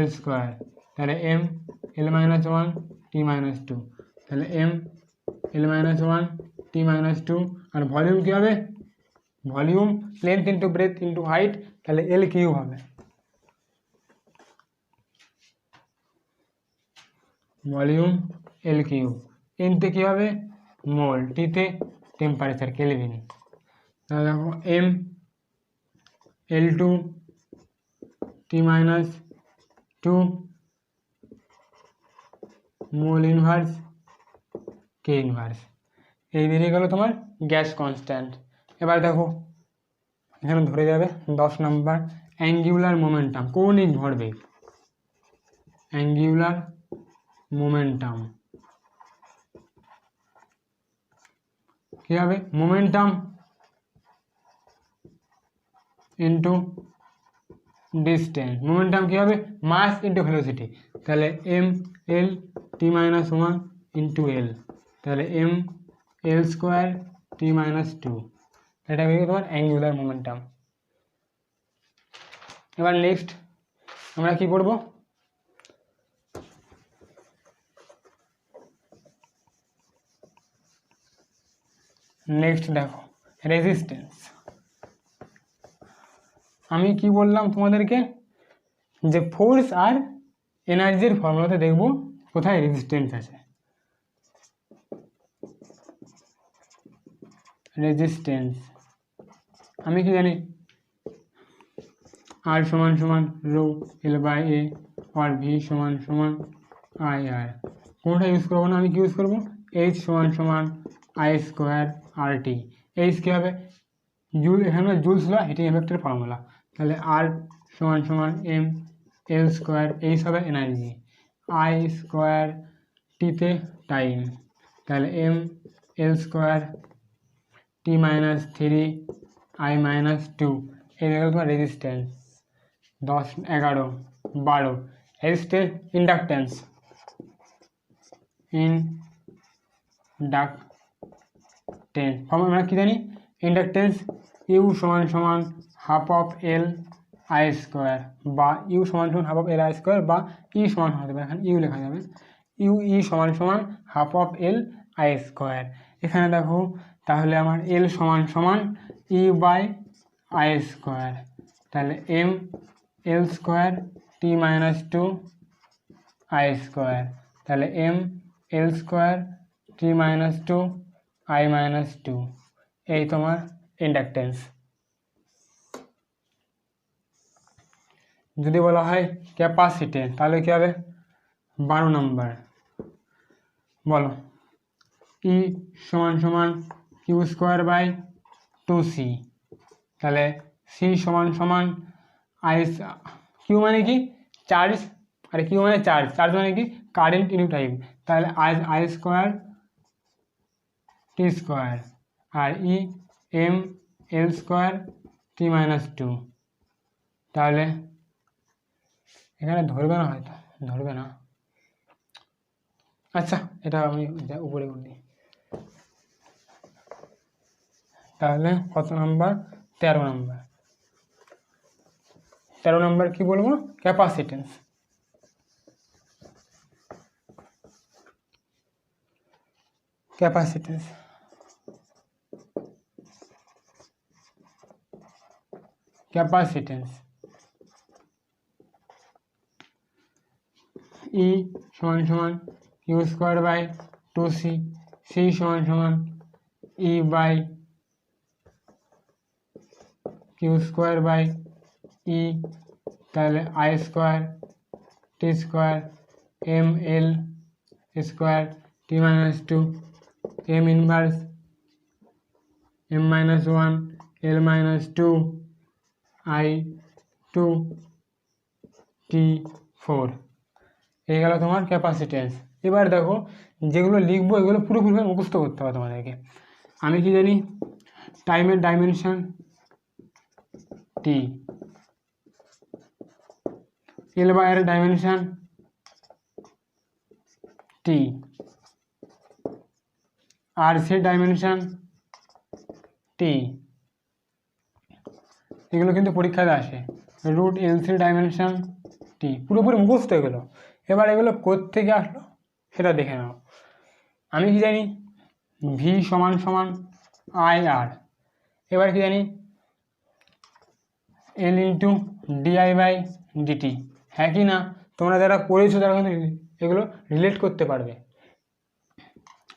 L স্কোয়ার, তাহলে ML-1 T-2, তাহলে ML-1 T-2। আর ভলিউম কী হবে, volume length into breadth into height, তাহলে L3 হবে। ভলিউম L3, এনতে কী হবে মোল, টিতে টেম্পারেচার কেলভিন, তাহলে দেখো ML2 T-2 mole inverse K inverse. এই বেরিয়ে গেল তোমার গ্যাস কনস্ট্যান্ট। এবার দেখো এখানে ধরে যাবে 10 নম্বর অ্যাঙ্গুলার মোমেন্টাম, কৌণিক ভরবেগ। অ্যাঙ্গুলার মোমেন্টাম কী হবে, মোমেন্টাম ইন্টু ডিস্টেন্স। মোমেন্টাম কী হবে, মাস ইন্টু ভেলোসিটি, তাহলে ML-T-1 ইন্টু এল, তাহলে M L square T minus two, এটা হয়ে গেল তোমার অ্যাঙ্গুলার মোমেন্টাম। এবার নেক্সট আমরা কি করব, নেক্সট দেখো রেজিস্ট্যান্স। আমি কি বললাম তোমাদেরকে যে ফোর্স আর এনার্জির ফর্মুলাতে দেখব কোথায় রেজিস্ট্যান্স আছে। রেজিস্ট্যান্স আমি কি জানি, আর সমান সমান রো এল বাই এ আর ভি সমান সমান আই আর। কোনটা ইউজ করবো না, আমি কি ইউজ করবো, এইচ সমান সমান I square R T. H কী হবে, জুল, এখানে জুলস ল হিটিং এফেক্টের ফর্মুলা, তাহলে আর সমান সমান এম এল স্কোয়ার, এইচ হবে এনার্জি, আই স্কোয়ার টিতে টাইম, তাহলে M L square T minus three I minus two, এই দেখো তোমার resistance. 10, 11, 12 resistance. Inductance, inductance form আমরা কী জানি, ইন্ডাকটেন্স ইউ সমান সমান half of L I square, বা ইউ সমান সমান half of L I square, বা ই সমান হতে পারে, এখানে ইউ লেখা যাবে, ইউ ই সমান সমান half of L I square. এখানে দেখো তাহলে আমার এল সমান সমান ই বাই আই স্কোয়ার, তাহলে M L square T minus two I square, তাহলে M L square T minus two I minus two, এই তোমার ইন্ডাকটেন্স। যদি বলা হয় ক্যাপাসিটেন্স তাহলে কী হবে, 12 নম্বর বলো, ই সমান সমান Q square by two C, তাহলে সি সমান সমান আই, কিউ মানে কি চার্জ, আর কিউ মানে চার্জ, চার্জ মানে কি কারেন্ট ইনটু টাইম, তাহলে আই স্কোয়ার টি স্কোয়ার, আর E M L square T minus two, তাহলে এখানে ধরবে না, হয়তো ধরবে না, আচ্ছা এটা আমি উপরে বলি। তাহলে কত নম্বর, 13 নম্বর। 13 নম্বর কি বলবো, ক্যাপাসিটেন্স। ক্যাপাসিটেন্স ক্যাপাসিটেন্স ই সমান সমান Q square by two C, C সমান সমান E by Q square by E, তাহলে I square T square M L square T minus two, M inverse M minus one L minus two I two T four, এই গেল তোমার capacitance. এবার দেখো যেগুলো লিখবো এগুলো পুরোপুরি মুখস্থ করতে হবে তোমাদেরকে। আমি কি জানি, টাইমের ডাইমেনশন টি, এল বাই এর ডাইমেনশন টি, আর সি ডাইমেনশন টি, এগুলো কিন্তু পরীক্ষাতে আসে, রুট এল সি ডাইমেনশন টি, পুরোপুরি মুখস্থ এগুলো। এবার এগুলো কোত্থেকে আসলো সেটা দেখে নাও। আমি কি জানি, ভি সমান সমান আই আর, এবার কি জানি এল ইন্টু ডিআই বাই ডিটি, হ্যাঁ কি না, তোমরা যারা করেছো তারা কিন্তু এগুলো রিলেট করতে পারবে।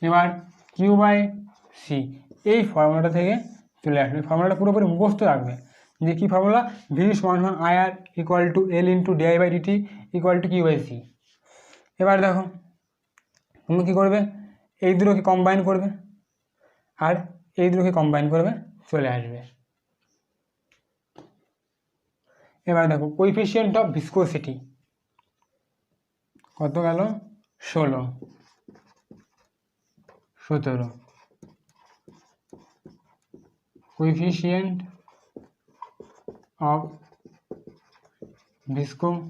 এবার কিউ বাই সি, এই ফর্মুলাটা থেকে চলে আসবে, ফর্মুলাটা পুরোপুরি মুখস্থ রাখবে যে কী ফর্মুলা, ভি সমান সমান I R equal to L into dI by dt equal to Q by C. এবার দেখো তুমি কী করবে, এই দুটোকে কম্বাইন করবে আর এই দুটোকে কম্বাইন করবে, চলে আসবে। এবার দেখো কোএফিসিয়েন্ট অফ ভিসকোসিটি কত গেল, 16, 17, কোএফিসিয়েন্ট অফ ভিসকোসিটি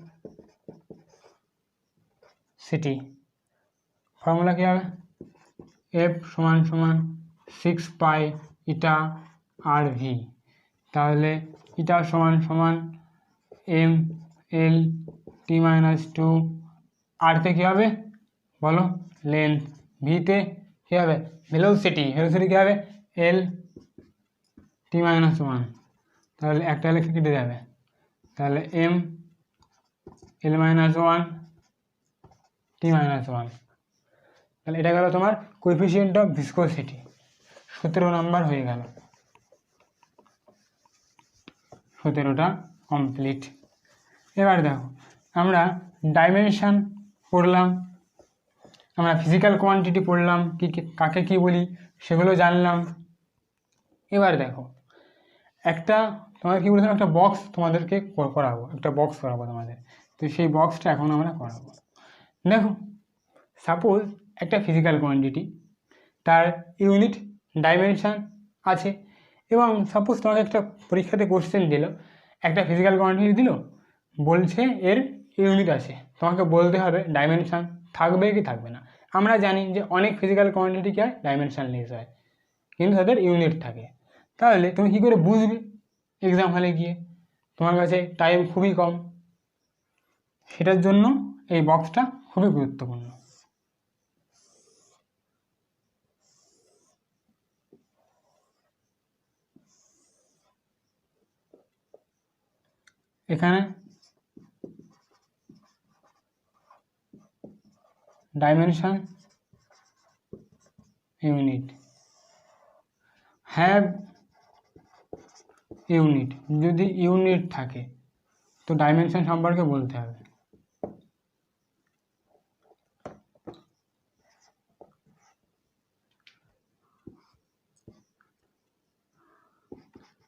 ফর্মুলা কী হবে, এফ সমান সমান 6 পাই ইটা আর ভি, তাহলে ইটা সমান সমান এম এল টি মাইনাস টু, আরতে কী হবে বলো লেন্থ, ভিতে কী হবে ভেলোসিটি, ভেলোসিটি কী হবে এল টি মাইনাস ওয়ান, তাহলে একটা লেখা কেটে যাবে, তাহলে M L minus one T minus one, তাহলে এটা গেল তোমার কোএফিসিয়েন্ট অফ ভিসকোসিটি, 17 নম্বর হয়ে গেল, 17টা কমপ্লিট। এবার দেখো আমরা ডাইমেনশন পড়লাম, আমরা ফিজিক্যাল কোয়ান্টিটি পড়লাম, কাকে কি বলি সেগুলো জানলাম। এবার দেখো একটা তোমাদের কী বলেছিলাম, একটা বক্স তোমাদেরকে করাবো, একটা বক্স করাবো তোমাদের, তো সেই বক্সটা এখন আমরা করাবো। দেখো সাপোজ একটা ফিজিক্যাল কোয়ান্টিটি, তার ইউনিট ডাইমেনশান আছে, এবং সাপোজ তোমাকে একটা পরীক্ষাতে কোশ্চেন দিল, একটা ফিজিক্যাল কোয়ান্টিটি দিল, বলছে এর ইউনিট আছে, তোমাকে বলতে হবে ডাইমেনশান থাকবে কি থাকবে না। আমরা জানি যে অনেক ফিজিক্যাল কোয়ান্টিটি কি হয় ডাইমেনশানলেস হয়, কিন্তু তাদের ইউনিট থাকে। তাহলে তুমি কী করে বুঝবে এক্সাম হলে গিয়ে, তোমার কাছে টাইম খুবই কম, সেটার জন্য এই বক্সটা খুবই গুরুত্বপূর্ণ। এখানে ডাইমেনশন ইউনিট, হ্যাভ ইউনিট, যদি ইউনিট থাকে তো ডাইমেনশন সম্পর্কে বলতে হবে।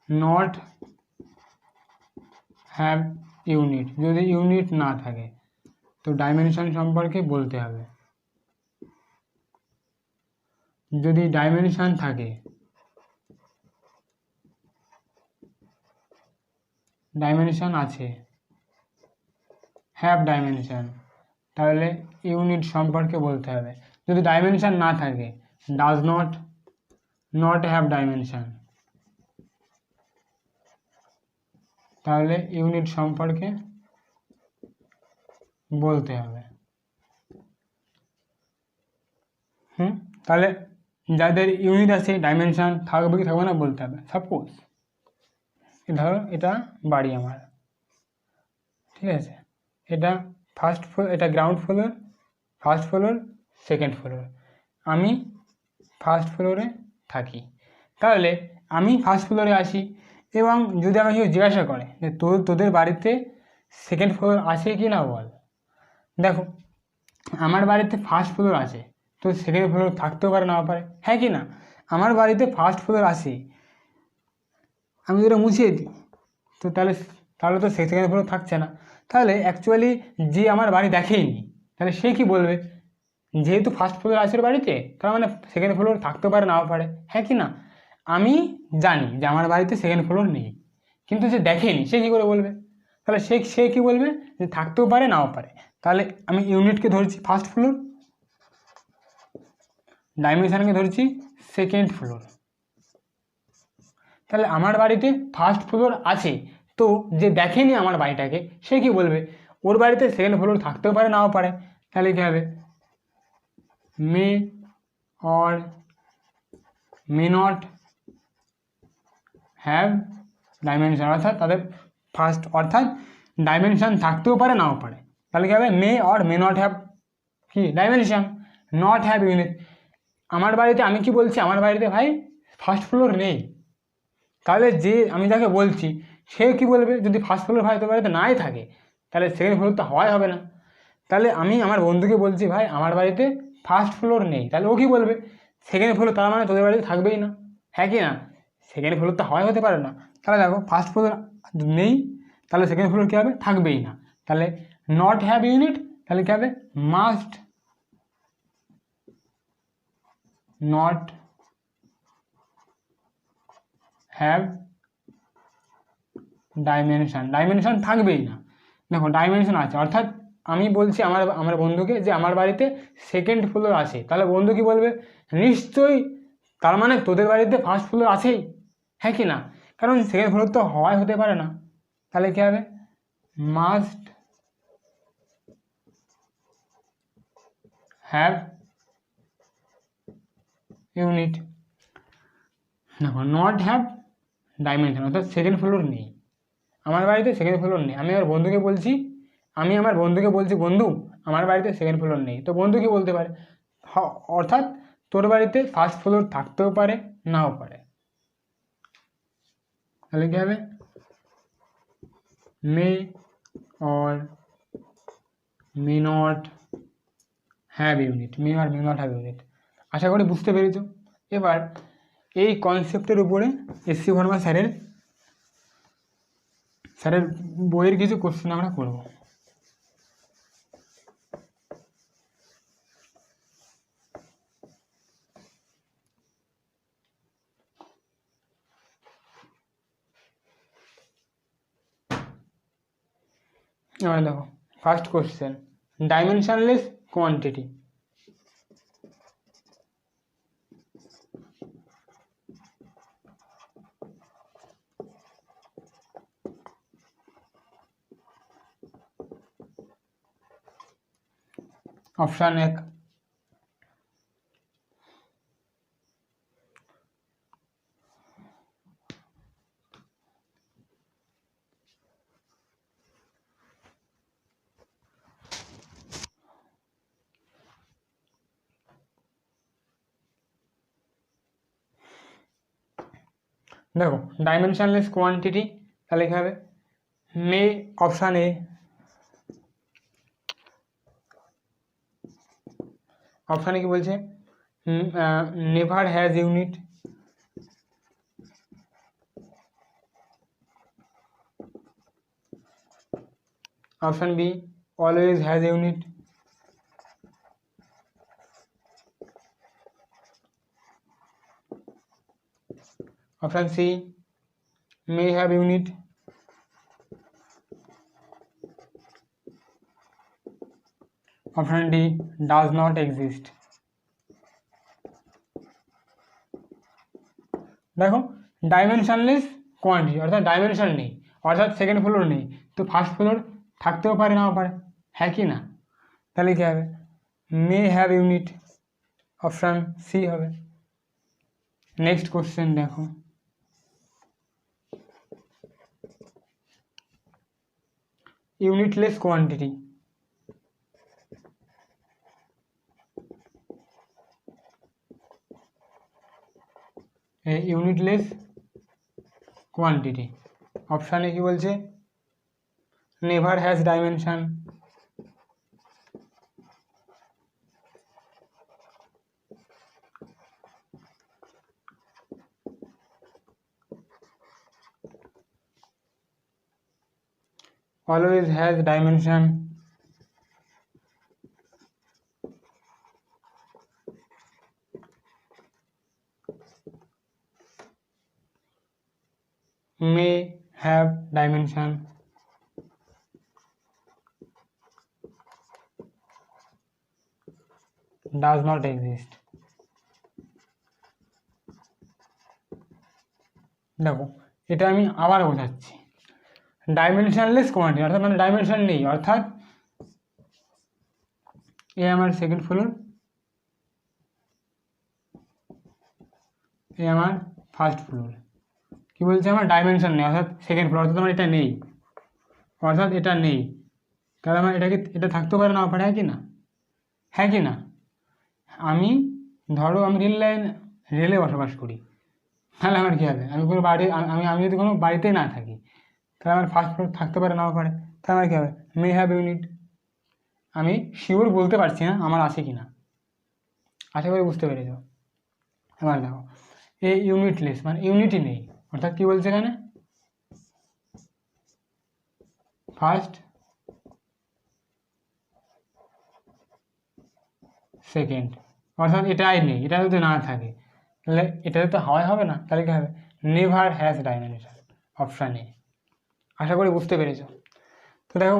নট হ্যাভ ইউনিট, যদি ইউনিট না থাকে তো ডাইমেনশন সম্পর্কে বলতে হবে। যদি ডাইমেনশন থাকে, ডাইমেনশন আছে, হ্যাভ ডাইমেনশন, তাহলে ইউনিট সম্পর্কে বলতে হবে। যদি ডাইমেনশন না থাকে, ডাজ নট হ্যাভ ডাইমেনশন, তাহলে ইউনিট সম্পর্কে বলতে হবে। তাহলে যাদের ইউনিট আছে ডাইমেনশন থাকবে কি থাকবে না বলতে হবে। সাপোজ ধরো এটা বাড়ি আমার, ঠিক আছে, এটা ফার্স্ট ফ্লোর, এটা ground floor, first floor, second floor, আমি ফার্স্ট ফ্লোরে থাকি। তাহলে আমি ফার্স্ট ফ্লোরে আসি, এবং যদি আমাকে কেউ জিজ্ঞাসা করে যে তোদের বাড়িতে সেকেন্ড ফ্লোর আছে কি না বল, দেখো আমার বাড়িতে ফার্স্ট ফ্লোর আছে, তো সেকেন্ড ফ্লোর থাকতেও পারে নাও পারে, হ্যাঁ কি না। আমার বাড়িতে ফার্স্ট ফ্লোর আছে, আমি যেটা মুছিয়ে দিই তো তাহলে তো সেকেন্ড ফ্লোর থাকছে না। তাহলে অ্যাকচুয়ালি যে আমার বাড়ি দেখেইনি, তাহলে সে কি বলবে, যেহেতু ফার্স্ট ফ্লোর আছে বাড়িতে, তার মানে সেকেন্ড ফ্লোর থাকতে পারে নাও পারে, হ্যাঁ কি না। আমি জানি যে আমার বাড়িতে সেকেন্ড ফ্লোর নেই, কিন্তু যে দেখেনি সে কী করে বলবে, তাহলে সে কী বলবে যে থাকতেও পারে নাও পারে। তাহলে আমি ইউনিটকে ধরছি ফার্স্ট ফ্লোর, ডাইমেনশনকে ধরছি সেকেন্ড ফ্লোর, তাহলে আমার বাড়িতে ফার্স্ট ফ্লোর আছে, তো যে দেখেনি আমার বাড়িটাকে সে কি বলবে, ওর বাড়িতে সেকেন্ড ফ্লোর থাকতেও পারে নাও পারে। তাহলে কী হবে, may or may not have dimension, অর্থাৎ তাদের অর্থাৎ ডাইমেনশন থাকতেও পারে নাও পারে। তাহলে কী হবে, may or may not have কি ডাইমেনশন, নট হ্যাভ ইউনিট। আমার বাড়িতে আমি কি বলছি, আমার বাড়িতে ভাই ফার্স্ট ফ্লোর নেই, তাহলে যে আমি যাকে বলছি সে কি বলবে, যদি ফার্স্ট ফ্লোর ভাই তোর বাড়িতে নাই থাকে তাহলে সেকেন্ড ফ্লোর তো হওয়াই হবে না। তাহলে আমি আমার বন্ধুকে বলছি ভাই আমার বাড়িতে ফার্স্ট ফ্লোর নেই, তাহলে ও কি বলবে, সেকেন্ড ফ্লোর, তার মানে তোদের বাড়িতে থাকবেই না, হ্যাঁ কি না, সেকেন্ড ফ্লোর তো হওয়াই হতে পারে না। তাহলে দেখো ফার্স্ট ফ্লোর নেই, তাহলে সেকেন্ড ফ্লোর কী হবে, থাকবেই না। তাহলে নট হ্যাভ ইউনিট, তাহলে কী হবে, must not have dimension, dimension থাকবেই না। দেখো ডাইমেনশন আছে, অর্থাৎ আমি বলছি আমার আমার বন্ধুকে যে আমার বাড়িতে সেকেন্ড ফ্লোর আছে, তাহলে বন্ধু কি বলবে, নিশ্চয়ই, তার মানে তোদের বাড়িতে ফার্স্ট ফ্লোর আছেই, হ্যাঁ কি না? কারণ সেকেন্ড ফ্লোর তো হওয়াই হতে পারে না। তাহলে কী হবে, মাস্ট হ্যাভ ইউনিট। দেখো নট হ্যাভ ডাইমেনশন, অর্থাৎ সেকেন্ড ফ্লোর নেই, আমার বাড়িতে সেকেন্ড ফ্লোর নেই। আমি আমার বন্ধুকে বলছি বন্ধু আমার বাড়িতে সেকেন্ড ফ্লোর নেই, তো বন্ধু কি বলতে পারে, অর্থাৎ তোর বাড়িতে ফার্স্ট ফ্লোর থাকতেও পারে নাও পারে। তাহলে কী হবে, may or may not have unit, may or may not have unit. আশা করি বুঝতে পেরেছো। এবার এই কনসেপ্টের উপরে এসসি ভার্মা স্যারের বইয়ের কিছু কোশ্চেন আমরা করব। এবার দেখো first question, dimensionless quantity. Option 1, দেখো ডাইমেনশনলেস কোয়ান্টিটি, তাহলে কী হবে, মে, অপশান এ, অপশানে কি বলছে, never has unit, option B, always has unit, option C, may have unit, option D, does not exist. দেখো ডাইমেনশনলেস কোয়ান্টিটি অর্থাৎ ডাইমেনশন নেই, অর্থাৎ সেকেন্ড ফ্লোর নেই, তো ফার্স্ট ফ্লোর থাকতেও পারে নাও পারে, হ্যাঁ কি না? তাহলে কী হবে, may have unit, option C হবে। নেক্সট কোশ্চেন দেখো, ইউনিটলেস কোয়ান্টিটি। ইউনিটলেস কোয়ান্টিটি, অপশানে কি বলছে, never has dimension, always has dimension, may have dimension, does not exist। দেখো এটা আমি আবার বোঝাচ্ছি, ডাইমেনশনলেস কোয়ান্টিটি অর্থাৎ মানে ডাইমেনশন নেই, অর্থাৎ এ আমার সেকেন্ড ফ্লোর, এ আমার ফার্স্ট ফ্লোর, কি বলছে আমার ডাইমেনশন নেই অর্থাৎ সেকেন্ড ফ্লোর, অর্থাৎ আমার এটা নেই, অর্থাৎ এটা নেই, তাহলে আমার এটা থাকতেও পারে না পারে, হ্যাঁ কি না? হ্যাঁ কি না? আমি ধরো আমি রেলে বসবাস করি, তাহলে আমার কী হবে, আমি কোনো বাড়ি আমি যদি কোনো বাড়িতেই না থাকি, তাহলে আমার ফার্স্ট ফ্লোর থাকতে পারে নাও পারে, তাহলে আমার কী হবে, মে হ্যাভ ইউনিট। আমি শিওর বলতে পারছি না আমার আছে কি না, আশা করি বুঝতে পেরেছ। এবার দেখো এ ইউনিটলেস মানে ইউনিটই নেই, অর্থাৎ কী বলছে এখানে, ফার্স্ট সেকেন্ড, অর্থাৎ এটাই নেই, এটা যদি না থাকে তাহলে এটাতে তো হাওয়াই হবে না, তাহলে কী হবে, never has dimension, option A. আশা করি বুঝতে পেরেছ। তো দেখো